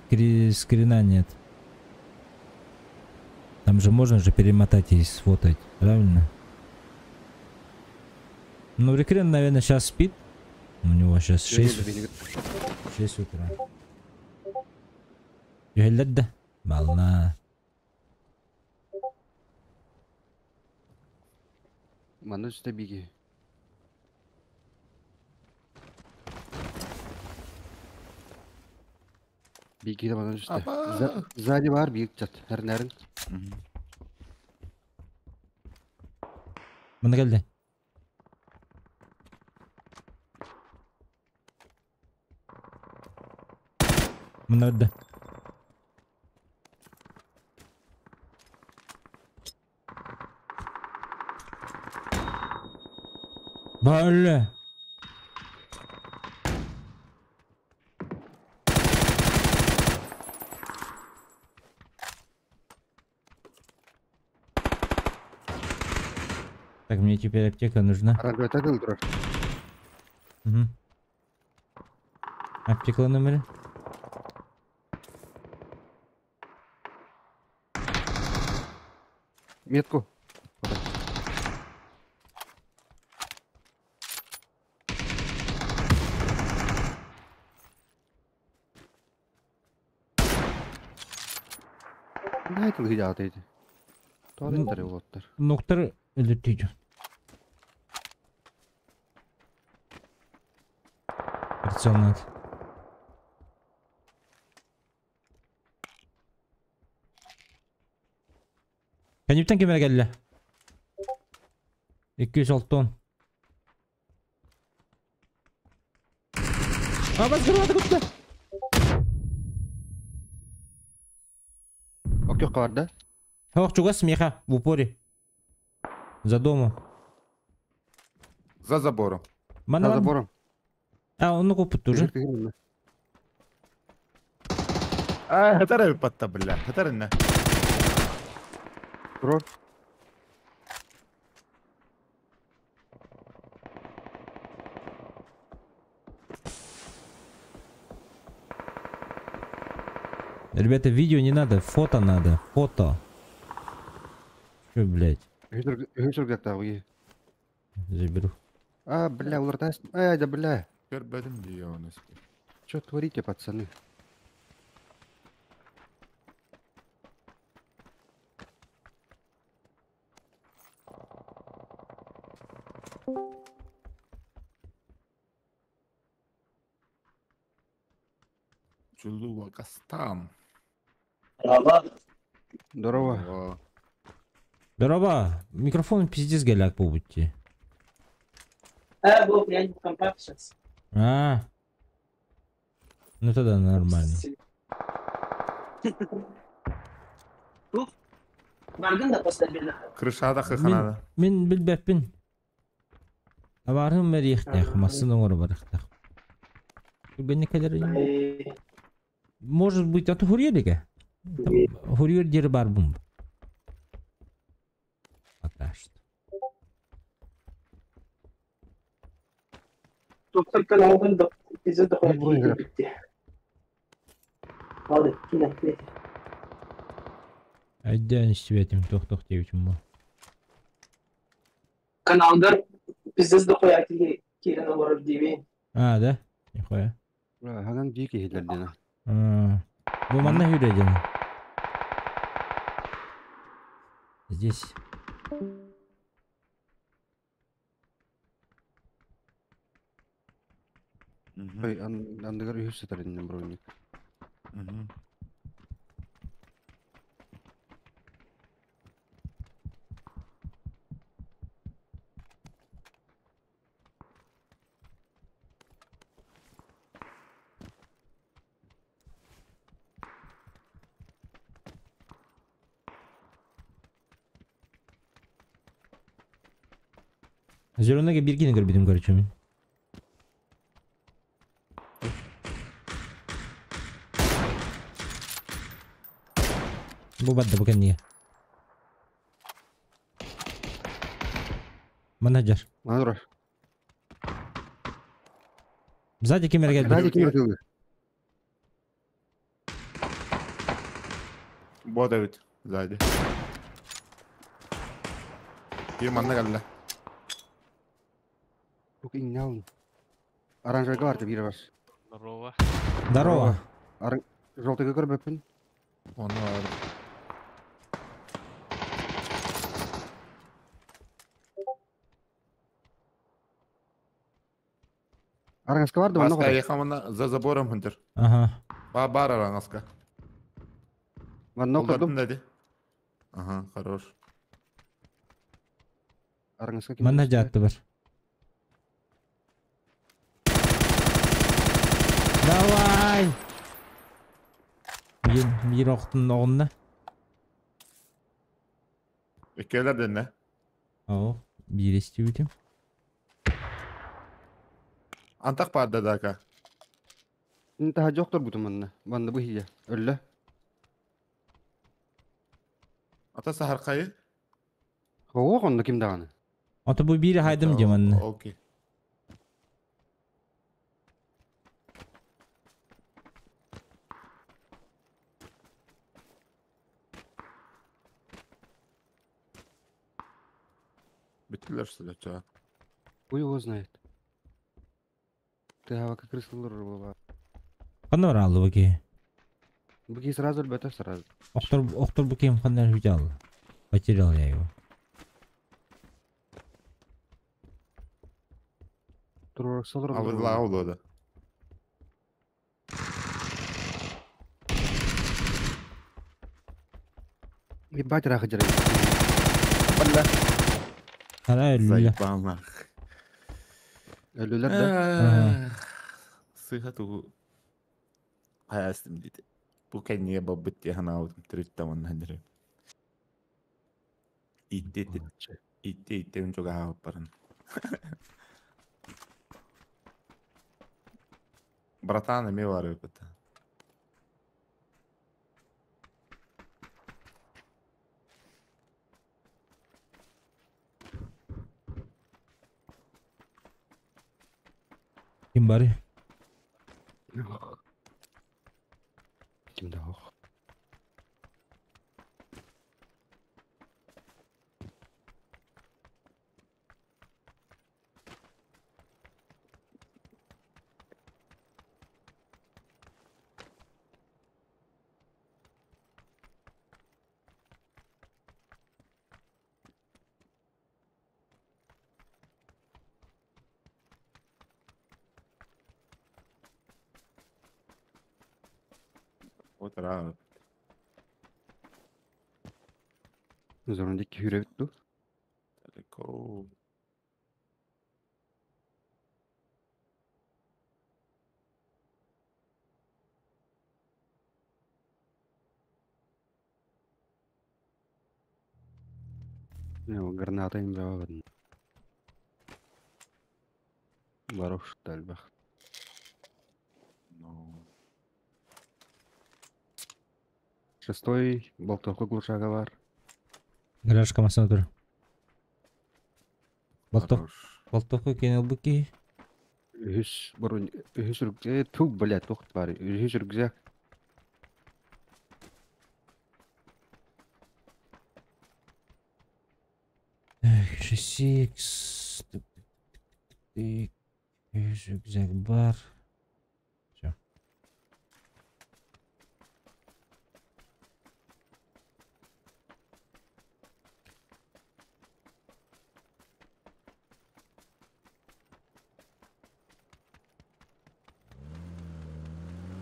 скрина нет. Там же можно же перемотать и сфотать, правильно? Ну, рекрен, наверное, сейчас спит. У него сейчас 6 утра. Юхеллерді. Бална. Маны үсті биги. Биги да маны үсті. Апа! Сзади бар бигик жат. Әрін. Мына келді. Мына өтті. Бәлі. Так, мне теперь аптека нужна. Арандой тагыл тұрар. Угу. Аптека номері. Метку. Не айтыл хиде атайды. Туалеттері болаттар. Ноқтар өліттейді. Прицелнат. Кәнептен кемер кәлі? 206 тон. Бас кырмады күтті. Окёк бар да? Ох, чуга смеха в упоре. За домом. За забором. Мана За забором. Он купит уже. Хатар патта, бля. Хатар не. Рот. Ребята, видео не надо, фото надо. Фото. Что, блядь? Үйшір гәкті ауы. Заберу. Бля, улар да, бля. Görmedim diyor onu. Что творите, пацаны? Чулува Кастам. Здорово. Здорово. Микрофон пиздец голяк побудьте. Был я не в компах сейчас. Ну тогда нормально. Бардın da после обеда. Крышада хаханада. Мен билбеппин. Абарым мерихтах, масын оңор барыхтах. Гэнни кадер. Может быть, это хурьериге? Хурьер дер бар бум. Пока что. Тут только на угол до пиздец доходит. Hadi, yine, yine. Айда не светим, тох девичим bu. Kanalda biziz de koyak ki kirana var diye. Да? Нихуя. Hagan diki hillerden. Bu mana yürüyeceğim. Здесь. Мгм, Ой, андыгар үйүс сатарынын броник. мгм. Зеленого биргини görmedim короче. Bu badda bukan niye? Manajer. Манура. Сзади кемер geldi. Ради кимер кылды. Bu evet. Zaydi. Bir manna geldi. Тук иңнал. Оранжевый бар, бiri var. Здорово. Желтый көрбөппүн. Onu var. Араңызга барды, оны Аска кой. яkamında за забором hındır. Ага. Бар арангаска. Оны Kollardım кырдым. dedi. Aha, хорош. Араңызга ким? Mana jattı var. Давай. Bir oktun oğluna. İkkelerden ne? Oo. Bir istiyorum. Antak barda daka. Инта жоктор бутум манна. Банда бу хия. Өллө. Ata sahar kayı. Хоо кондо ким даганы? Ata bu biri haydım diyorum. Okey. Bittiler size çağ. Хуй его знает. Ты ава как рыскалыр баба. Kanı var aldı bakayım. Быки сразу өлбөтө сразу. Oktur bakayım kanı hücü aldı. Потерял я его. Турок солор. Avızla oldu da. Ебать раха жара. Balla. Kara öldü. Zayıflanlar. Өлөлөр да. Sıhhatu hayastim dedi. Bu kendiye babbet ya hana aldım. Tırıtta onun hendire. İtti çok ağır paran. Братан, ми варю это. Kim bari? Ким да ох. Вот рад. Зорундик хүрөбүттү. Далеко. Граната им жабагын. Баруш дальбах. Ну, Шестой болтоқы глушага бар. Garaj kamasına dur. хорош. Baltoku kenal buki. Үс бурун үс үргзе түг блядь тохт бар. Үс үргзе. 6x. Rükzek var. Все.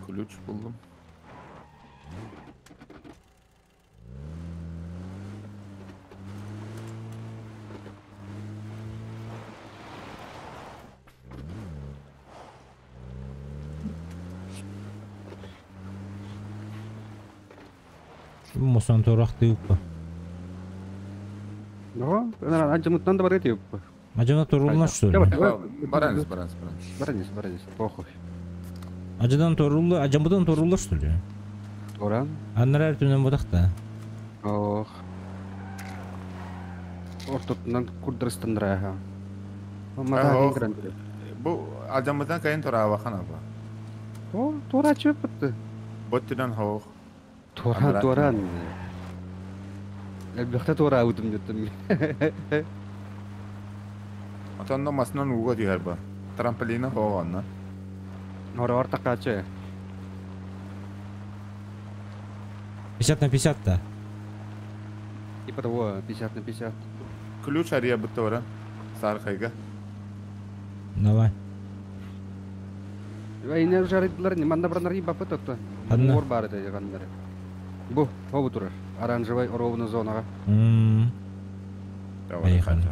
Ключ buldum. Musan torak yok bu. Ну, анчамыттан да бар эти. Ажана торулна что ли? Баранец. Баранец, похуй. Ажадан торулла, ажамыдан торулла что ли? Оран. Аннар әртүнен бодақта. Ох. Ортотунан курдырыстандыраха. Ох. Bu acamıdan kayın tora bakan abi. О, тора чөпті. Botidan hoğ. Торан. Әлбәттә тора үтім жеттім. Atanda masnan uğu diyor bu. Trampolina hoğ anna. Ора ортақачы. 50 на 50 да. Типа того, 50 на 50. Ключ araya bitti ora. Sarkayga. Давай. Вайнер жарыдылар, манда бранар и бапы тотты. Анна. Мор бар еді ганнары. Бу, хобу турар. Оранжевый оровны зонаға. Поехали.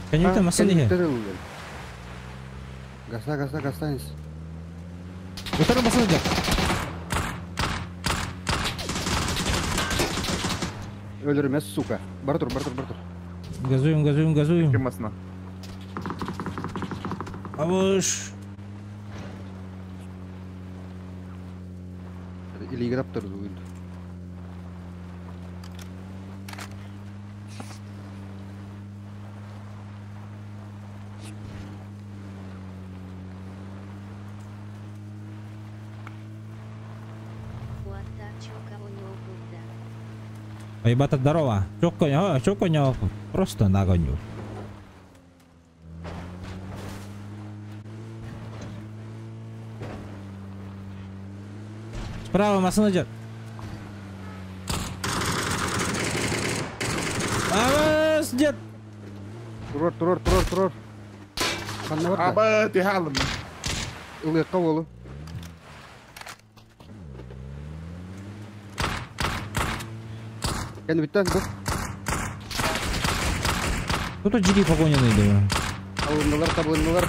Конечно, масалиhe. Гаста. Второй масалиhe. Өлірмес, сука. Бар тур. Газуем. Kim masna? Авыш. Илиграп тұрды үйді. Поебата здорово. Чё коня? Просто нагоню. Справа машина идет. Авас, дед. Турор. Қанна бар да? Abi tihalım. Үлгекқа болу. Кәні біттен бұл. Кто-то джиги погоняный думаю. Табылындылар.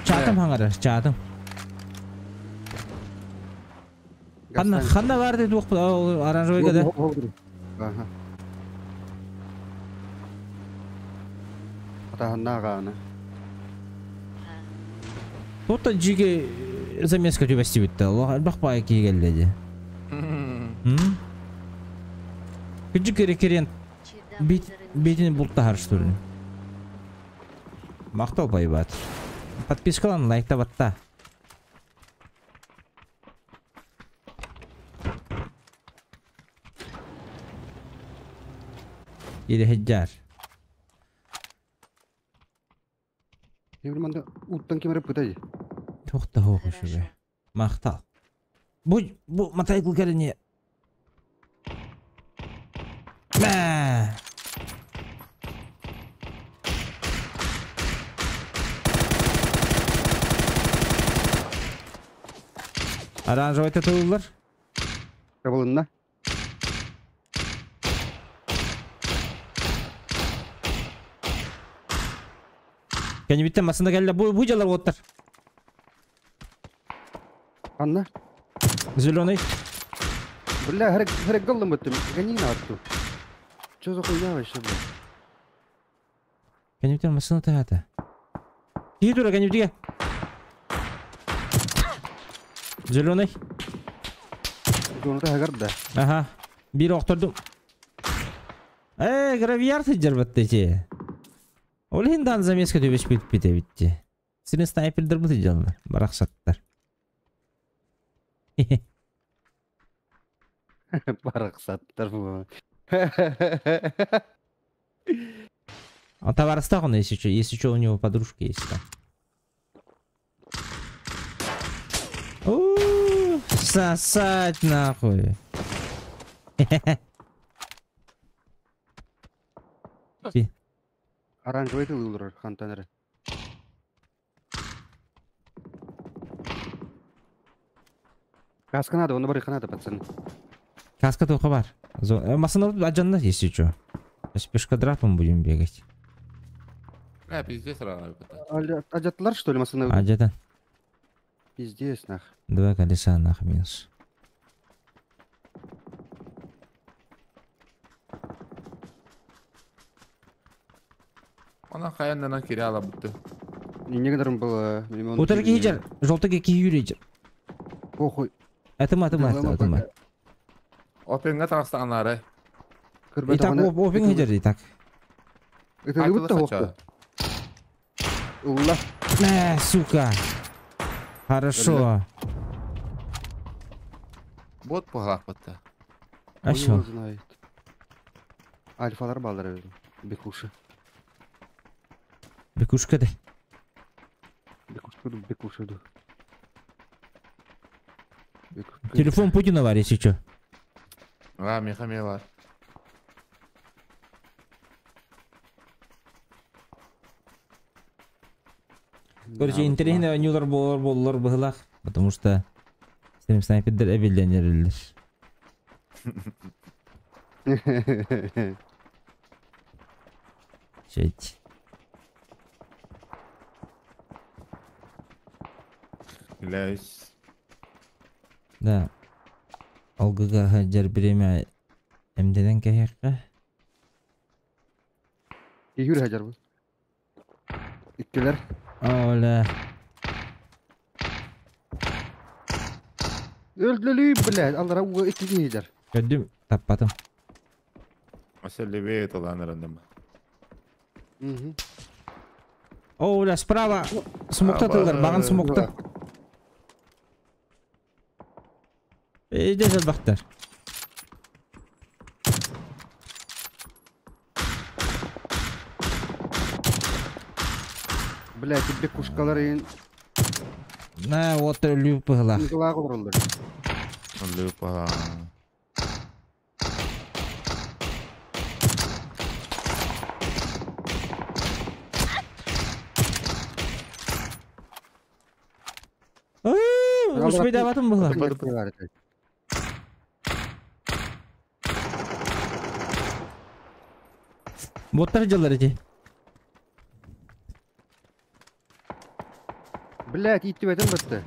Чатым хаңары, чатым. Қанна бар деді оқпы оранжевый да. Ага. Атағанна ағаны. Кто-то джиги замеска төбәсті бітті. Бақпай кейгелдеді. Күджік рекерент бетіне бұлтта харыштырын. Мақтау байбат. Подпискалан лайкта батта. Еді хеджар. Манда уттан кеміріп бұтайды. Тоқта хоқы шүбе. Мақтал. Бұл матайқыл кәріне. Мә! Оранжевый тәтуылар. Табылынна. Кәне биттен масында кәлі бұй жалар оттар. Анна. Зеленый. Бля, хрек голым өттім. Ганина атту. Чё за хуйня вообще, бля? Кәне биттен масында тағаты. Тиге тура, кәне биттіге. Зеленый. Жоныта хагарды. Ага. Bir оқтырдым. Гравияр тыджар баттете. Ол хиндан замеска төбеш бите битти. Сини снайпердер бу тыджалар. Барак саттар. Барак саттар бу. А товарста он, если что, у него подружка есть там. Сосать нахуй. Оранжевый тыл улдырар контейнері. Каска надо, оны барыха надо, пацаны. Каска только бар. Масана аджанна, если что. Сейчас пешкодрапом будем бегать. Пиздец рано. Аджаттылар, что ли, масаны? Аджадан. Пиздец, нах. 2 колеса нах минус. Она хаяндан киряла будто. Негдарым было... Утыр кейджер, желтый кейюрейджер. Похуй. Атыма. Опенга тағыстанары. Итак, опен кейджер, итак. Это любит того? Улла. Сука. Хорошо. Бот пуғлақ бұтты. А что? Альфалар балдыр бекуши. Бекушка да. Бекуши. Телефон Путина var, если что. Мехаме var. Короче, интересно, нюлар боллар быхлах, потому что сеним снайпердер эбелленерлер. Чуть. Ляйс. Да. Алгыга хаджар биреме эмдеден кехекка. Юрий хаджар bu. İkkiler. Оля. Öldülüyüm блядь. Аллара уға ikki hajar. Gördüm, tappadım. Масел левее толанырындым. Оля, справа. Смокта тылдар, бағын смокта. Иде жалбақтар. Блядь, бекушкалар ең... На, вот люп пыгылақ. Нығылағы ұрылды. Люпа. Ушпай даватым бұла. Боттар жалар еде. Блядь, итті бәдім бітті.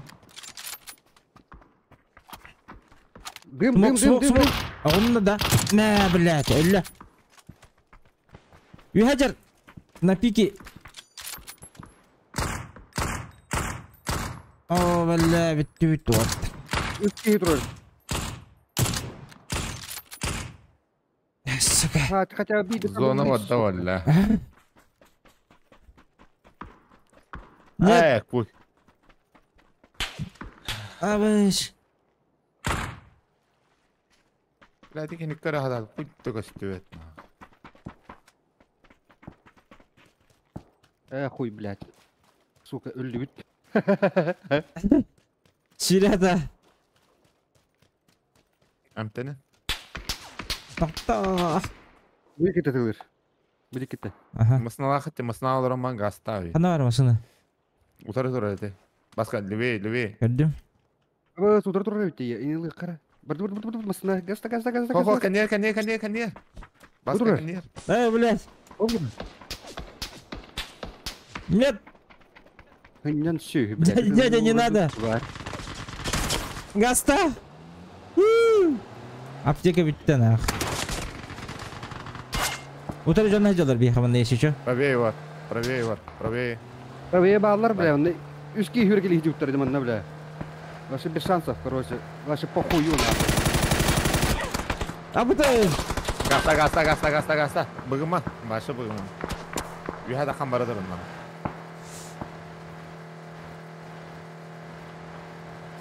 Смок. Оғымны да. Мә, блядь, өлі. Үйхаджар. На пике. О, бля, бітті от. Үтті тұрыр. Сука. Хотя биді... Зона ватта валля. Нет. Куй. Абыш. Бля, тики не карахадал. Путь только стюет. Хуй, блядь. Сука, өлді бүт. Сирияда. Әмтені? Тақта. Бір кетті тылыр. Бір кетті. Мысынала қытты, мысына алырым ман ғаста. Қана бар масыны? Утары тұрар әді. Басқа, левее. Көрдім. Судыр тұрар өтті, енелі қара. Бір, мысына, газда. Хо, конер. Басқа, конер. Блядь. Нет. Хыннан сүй, блядь. Дядя, не надо. Гаста. Аптека бітті нах. Утары жонна жалар бейхамында еші чо? Правее var. Правее баллар, бля, он үскі хүргелі хидюктар деманна, бля. Ваши без шансов, короче. Ваши похую, нахуй. А бұтай. Gasta. Bıgıman. Başı bıgıman. Üye de kan baradır ondan.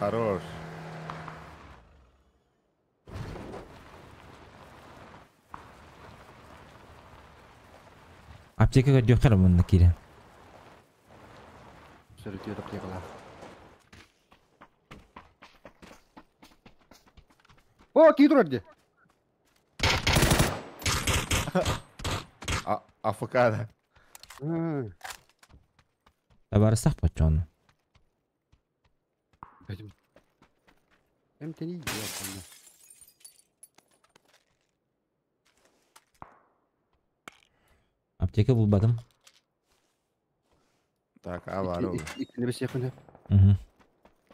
Хорош. Аптекаға жоқар мұны кире. Sürütüyor aптекалар. О, ки тұрады. Афыкада. Табарысақ бача оны. Hem teni yiyor bana. Аптека bulmadım. Так, var oldu. İkini bir şey yapın hep.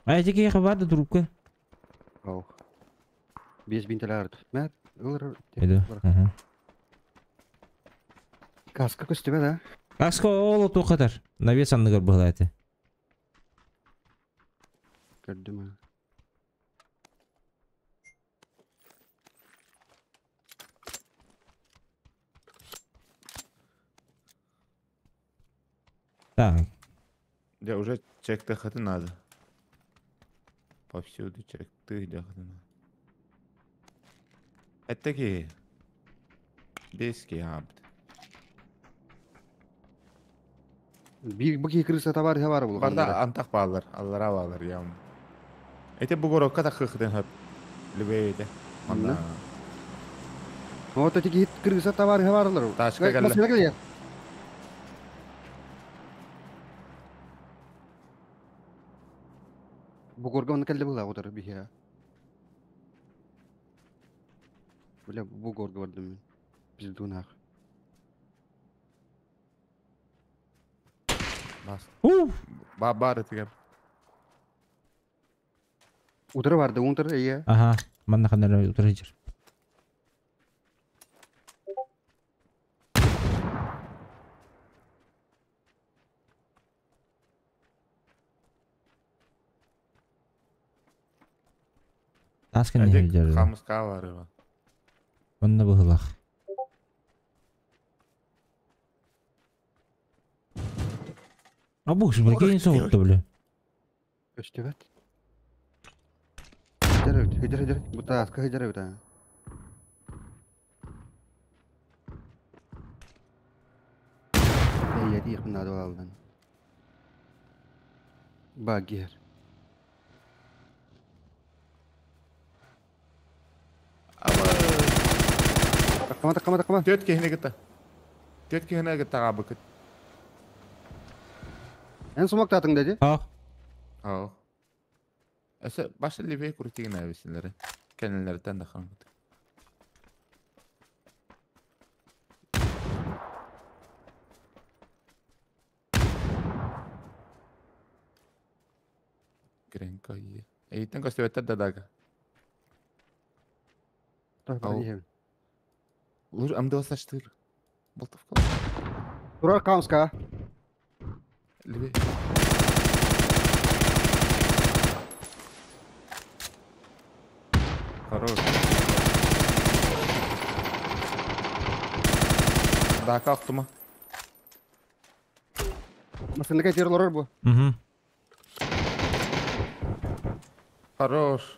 Аптекаға барды трубка. Ау. 5000 TL ardı. Mer, olur. Еді. Kaskı көстіме да. Каска олы тоқатар. Навес андығыр бұғылай әті. Gördüm ha. Так. Я уже чек-то хаты надо. Повсюду чек-ты где хаты надо. Это такие. Бейский абд. Bu ki kırısa tabar var bu. Barda antak bağlar. Allara bağlar yavrum. Ete bu gorokka da hıkıdın hep. Lübeyde. Anna. O da tiki kırısa tabar varlar. Taşka geldi. Masaya gel. Bu gorga onu kelle bula otur bir ya. Böyle bu gorga vardı mı? Biz dunak. Bas. Бар etken. Udur vardı, udur iyi. Aha. Manna kadar oturacak. Taskın ne Edek yapacağız? kamuska var ya. Onunla bıhılak. Abuk şimdi gelin soğukta bile. Evet. Hıdır. Bu taskı hıdır evet ha. Yedi yakınlarda aldın. Bak gir. Takma. Töt kehine gitti. Töt kehine gitti abi kıt. En somak tatın dedi. Ah. Aa. Ese başta liveye kurutayım nevesinleri. Kendilerden de kalmadı. Grenka iyi. Eğitim gösterdi dadaga. Takma iyi. Луж амды басаштыр. Болтов кал. Turar Kamska. Livey. Хорош. Да, kalktı mı? Masında kaçır olur bu. Хорош.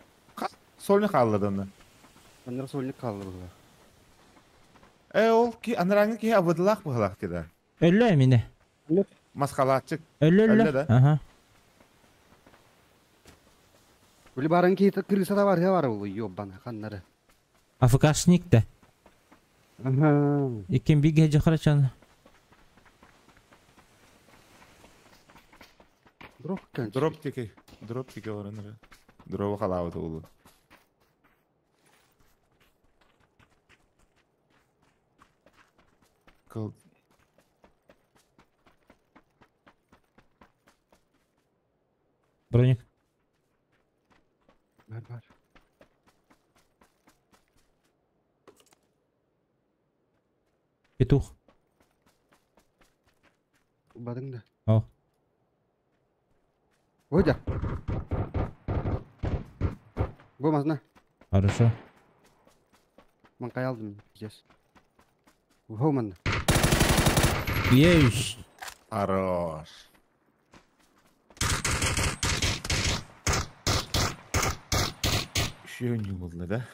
Sol ne kaldı onda? Onlara solnik kaldı burada. Ol ki anarangı ki avıdılak bıhlak dedi. Öyle emine. Maskalatçık. Öyle. Öyle de. Aha. Böyle barın ki kırılsa da var ya var bu yobban kanları. Afıkaşnik de. Aha. İkin bir gece karaçanlı. Drop kanç. Drop tiki oranır. Drop'u kalavdı oğlu. Kıl. Броник. Var. Петух. Badın da. Al. Hoca. Bu masna. Хорошо. Mangkay aldım. Yes. Woman. Ешь. Хорош. Еще не было, да?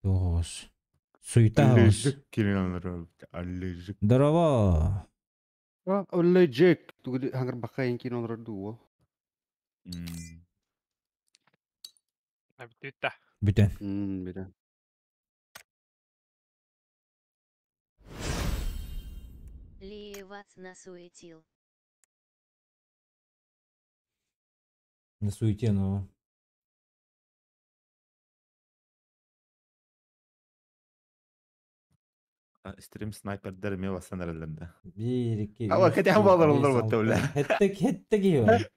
Тоғыз. Суйта Аллежик келген аллежик. Здорово. Oleh Jack. Tuh hanger bakay yang kinonor duo. Битта. Бүтін. Beda. Лиевац насуетил. На суете, но... Stream sniper'der mi basan herhalde. Bir, iki, Ama üç, kadeh dört, bağlar beş, olur altı. muhtemelen. Hette gibi.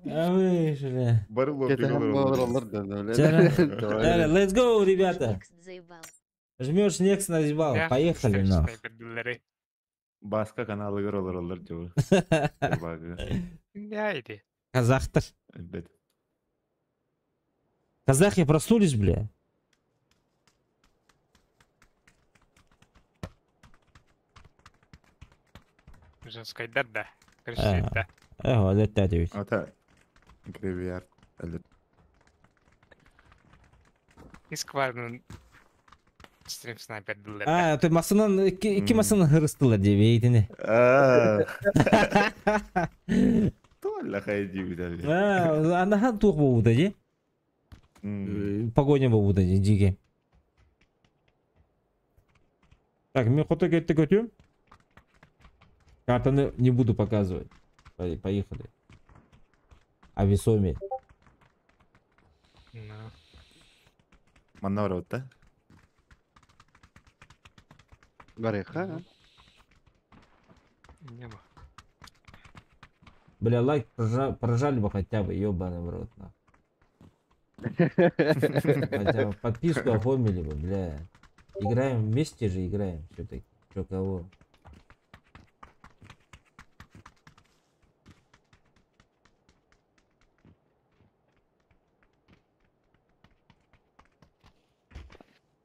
Вышли. Barı bu Kita olur hem olur. olur da öyle. Давай, let's go, ребята. Next заебал. Жмешь next на зибал. Поехали, на. Başka kanalı olur diyor. Bakı. Ne aydı? Казахтар. Evet. Казахи проснулись, бля. Женская да. Красиво. Ага, это ведь. Ata. Graveyard. Evet. Искварнын стрим снайпер дилер. Ты масынан, iki масынан hırıstılar diye beytini. Tolla haydi bir de. Анахан тух болууда же. Погоня болууда же, жиге. Так, мен қото кетті көтем. Картаны не буду показывать. Поехали. А весоме. Manna var orada. Бареха. Нема. Бля, лайк прожали бы хотя бы, ёбаный в рот, нахуй. Хотя бы подписку оформили бы, бля. Играем вместе же, играем все-таки. Чё кого?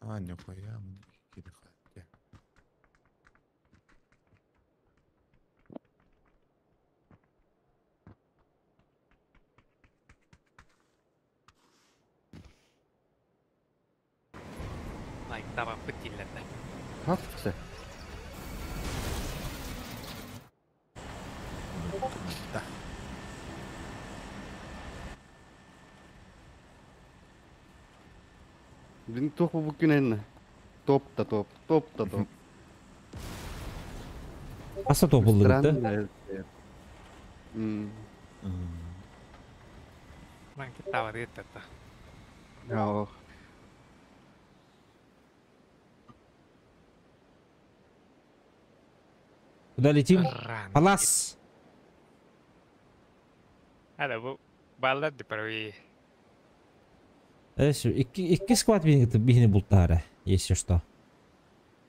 А, нихуя, мне какие-то хотя. Laittava pytillette. Hafse. Din tuh bukin en. Top da top. Top da top. Аса топылдык да? Lan kittava riittää. Joo. Куда летим? Raan. Палас! Hadi bu ballar diperwi. Iki squad bihini bultары, если что.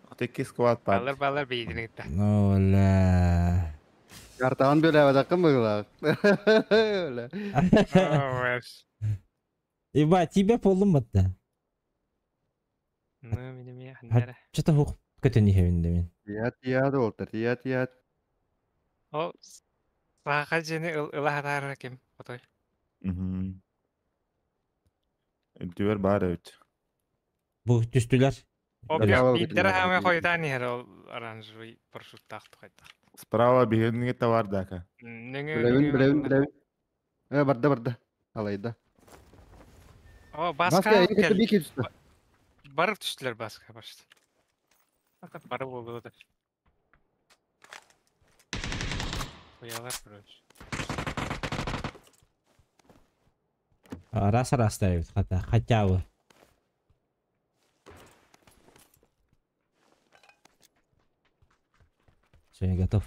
Вот iki squad var. Ballar biidini gitti. Ну, ля. Kartawan böyle ada kembali. Öyle. Ебать, тебя полуматта. Ну, benim ya. Nere? Что-то хук көтөн ихебинде мен. Tiyat oldu. Tiyat. O saha jeni ılahatar kim? Otoy. Diver bari evet. Bu түстүлөр. O Bravo, bir dere bravo. hame koydan yer o aranjı парашют taktı koyda. Справа бегенге var daka. Bilevin. Barda. Alayda. O Baska baska iki tabii ki üstü. barıp düştüler baska başta. Fakat barı oldu da. Koyalar proje. Раз ставит, хотя бы. Все, я готов.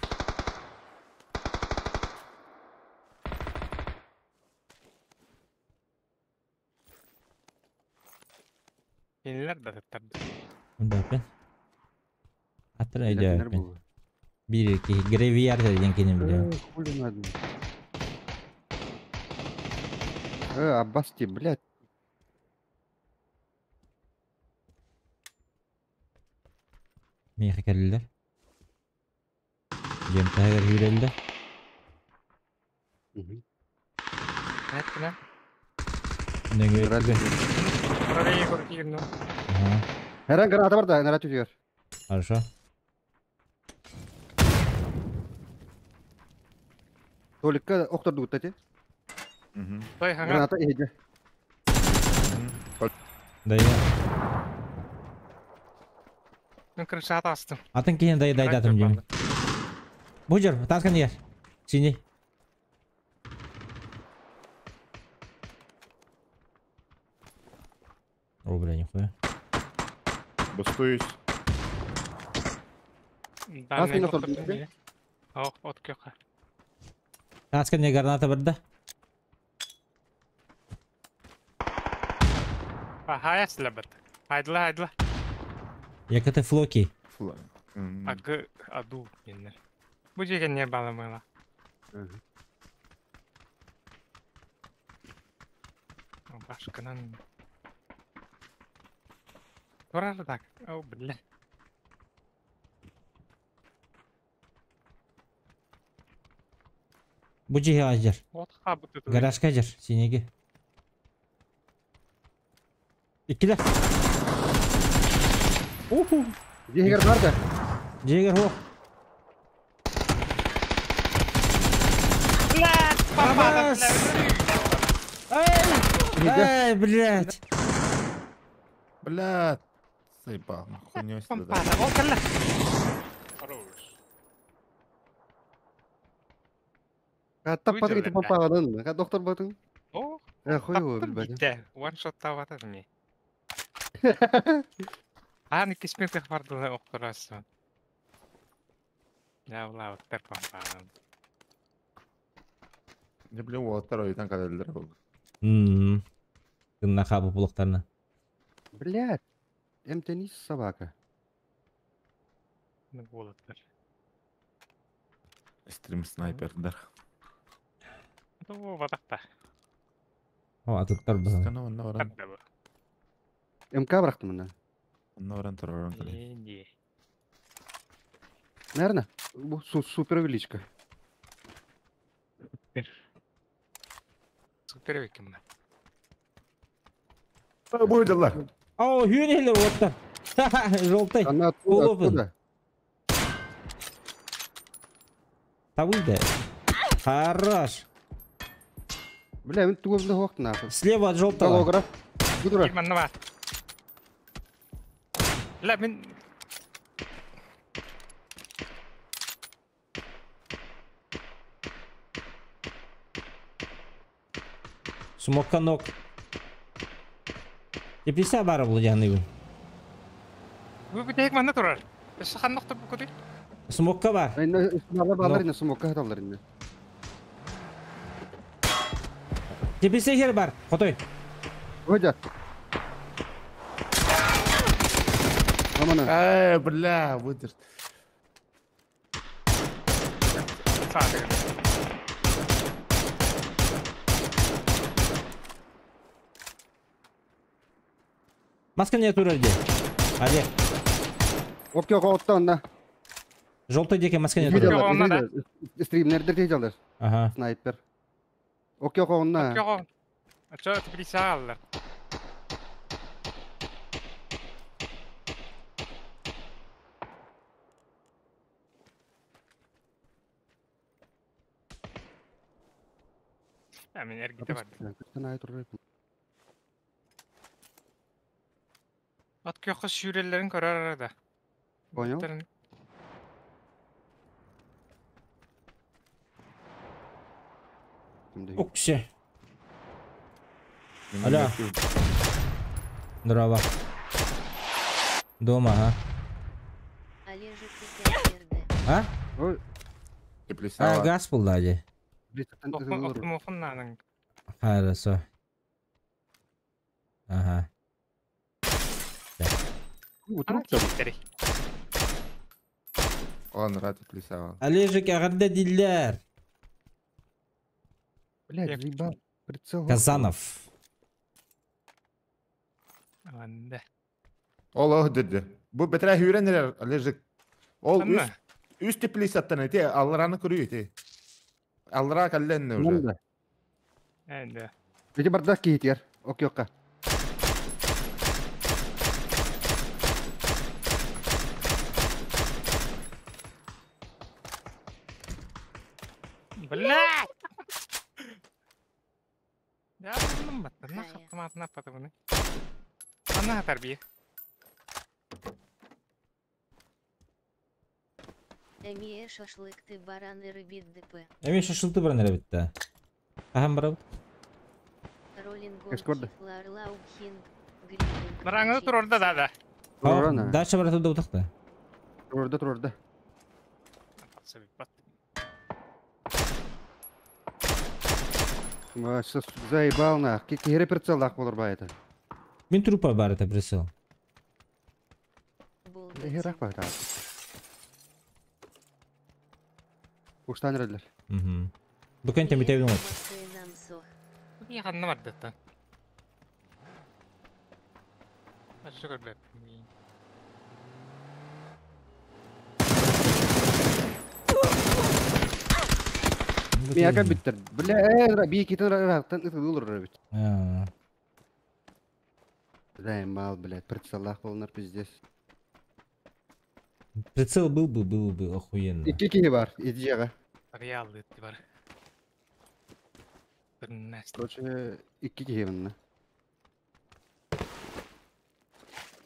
Yeniler de tabii. Да, блин. Acayip ben. 1-2 Graveyard деген кенен білемін. Хули надо. Аббасти, блядь. Меха келдилер. Жемтагер үйрелди. Näetkö? Неге Радио. Oraya korkuyorum. Ага, Herhangi granata var da narratif diyor. хорошо. Tolikka oktur duttati. Мгм. Той hangar. Granata iyice. Дайда. Ben kırışata astım. Атын кейін дайдатым жем. Бужер, таскан ер. Синий. О, бля, нихуя. Бастуюсь. Ben Nasıl ne oturdun oturdum abi? diye. Oh, ot yok. Таскан не граната бірді. Hayat silabet. Haydi. Якыты флоки. Фла. Agı adu yine. Bu cegen niye bağlamayla? Başkanan. Durar da. Oh, bile. Бұ жеге ажыр. Ot kabı tutu. Гаражка жыр, синеге. Иккілер. Уху. Diğer var da. Жегер хоқ. Ай, блядь. Блядь. Заебал. Хуйнёй сюда. Помпада. О, калла. Хорош. Hatta Buydu patrik öyle. papagadın mı? Ha doktor batın. Oh. Koyu Tattım bilmedi. gitti. One shot daha var mı? Hani kısmet vardı da operasyon. Ya ulan terpampan. Не білем, ол второй танк адалдыр ол. Кынна қабы бұлықтарына. Блядь. Эмтенис собака. Ne bolutlar. Стрим снайпердер. Bu vatakta. О, атыттар бұзын. Скана онна баран. Hadi bu. MK bıraktım bunu. Онна баран тұраран калай. İyi. Nerede? Bu super увеличка. Süper hükümler. Бойдалар. О, хүйнейлер оттар. Жолтай. Она Full оттуда, open. оттуда. Тавыйда. Хорош. Бля, мен тугумда хоқты нахуй. Слева от желтого. Голограф. Будура. İman ne var? La ben... Смокка ног. Теплиса бары бұл жағыны. Bu bir tek bana durar. Şakan nokta bu kadar. Смокка бар. Üstüne bağlar yine smoke'a atarlar yine. Теплиса хер бар. Қотой. Hoca. Aman ha. Бля, выдер. Sadece. Маска не тура де. Олег. Okey ottan onda. Желтой деке маска не Yok, тура. onda da. Streamlerde teyze alır. Ага. Sniper. Okey onda. Yok o. Açıyor birisi alır. Hemen ergite var. Sniper. At kökü şürelerin karar arada. Понял? Укше. Алло. Дрова. Дома, ага. Олежек Кукерде. А? Ой, А, Теплиса. газ был, дади. Okun naның. Хорошо. Ага. Ана типтері. Он рад теплиса. Олежек ағырда диллер. Блядь, Як заебал. Прицел. Казанов. Анда. Ол öhdürdü. Bu betre hürenler alacak. Ol Anna. üst tipli sattan te allarını kuruyor te. Allara kallen ne Мында. уже. Анда. Эти бардак кийтер. Окёка. Блядь! Я bunun battı. Ne Kaya. yaptım ne yaptım bunu? Ana terbiye. Эмие шашлык ты бараны рыбит ДП. Эми шашылты бар нере битте. Ахам барабыт. Роллинг Эскорда. Ларлау Хинг. Гриффин. Нараңы тур орда да. Турана. Дальше баратып да утакта. Турда. Вообще заебал на. Кире прицел лах болар ба это. Мен трупа бар это присыл. Херак ба это. Уштан редлер. Бүкөн темитебин от. Bir yanına vardı da. Aşağı kadar. Меня как биттер. Бля, би китен рактан это булыр бит. Заебал, блядь, прицел лах болар пиздец. Прицел был бы охуенно. Икки кине бар, идеяга. Реал etti var. Nasıl? Короче, икки кине.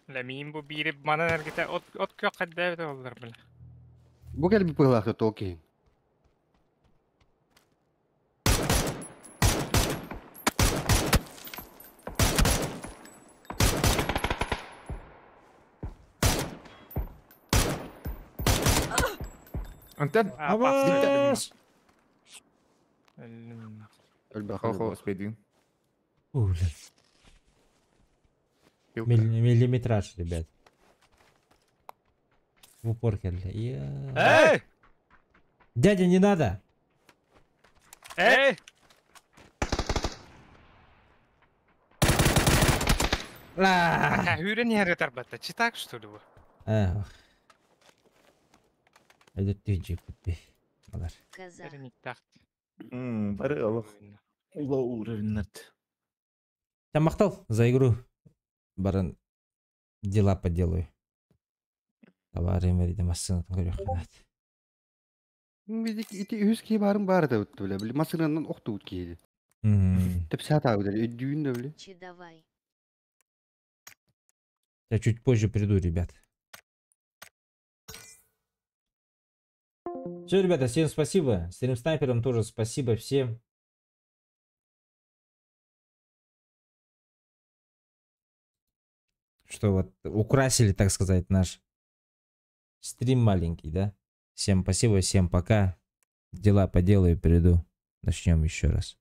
Lemiyim bu biri bana harekete ot kök kadar da olur böyle. Bu gel bir pıhlakta toki. Anten. Абаш! Öl Ho bakalım. ho spedin. Миллиметраж, ребят. В упор келди. Эй! Дядя, не надо! Эй! Hüren yere tarbata. Çıtak что ли bu? Это ты джипи. Казах. Verin takt. Bari Allah. Allah uğrarınlat. Я махтал за игру. Баран дела поделаю. Товары мериде массаны көрөк канат. Биздик ити 100 ки барым бар да өттү биле. Масынанан окту өт кийди. Теп сата өдө өдүн да биле. Чи давай. Я чуть позже приду, ребят. Все, ребята, всем спасибо. Стрим снайперам тоже спасибо всем. Что вот украсили, так сказать, наш стрим маленький, да? Всем спасибо, всем пока. Дела поделаю, приду. Начнем еще раз.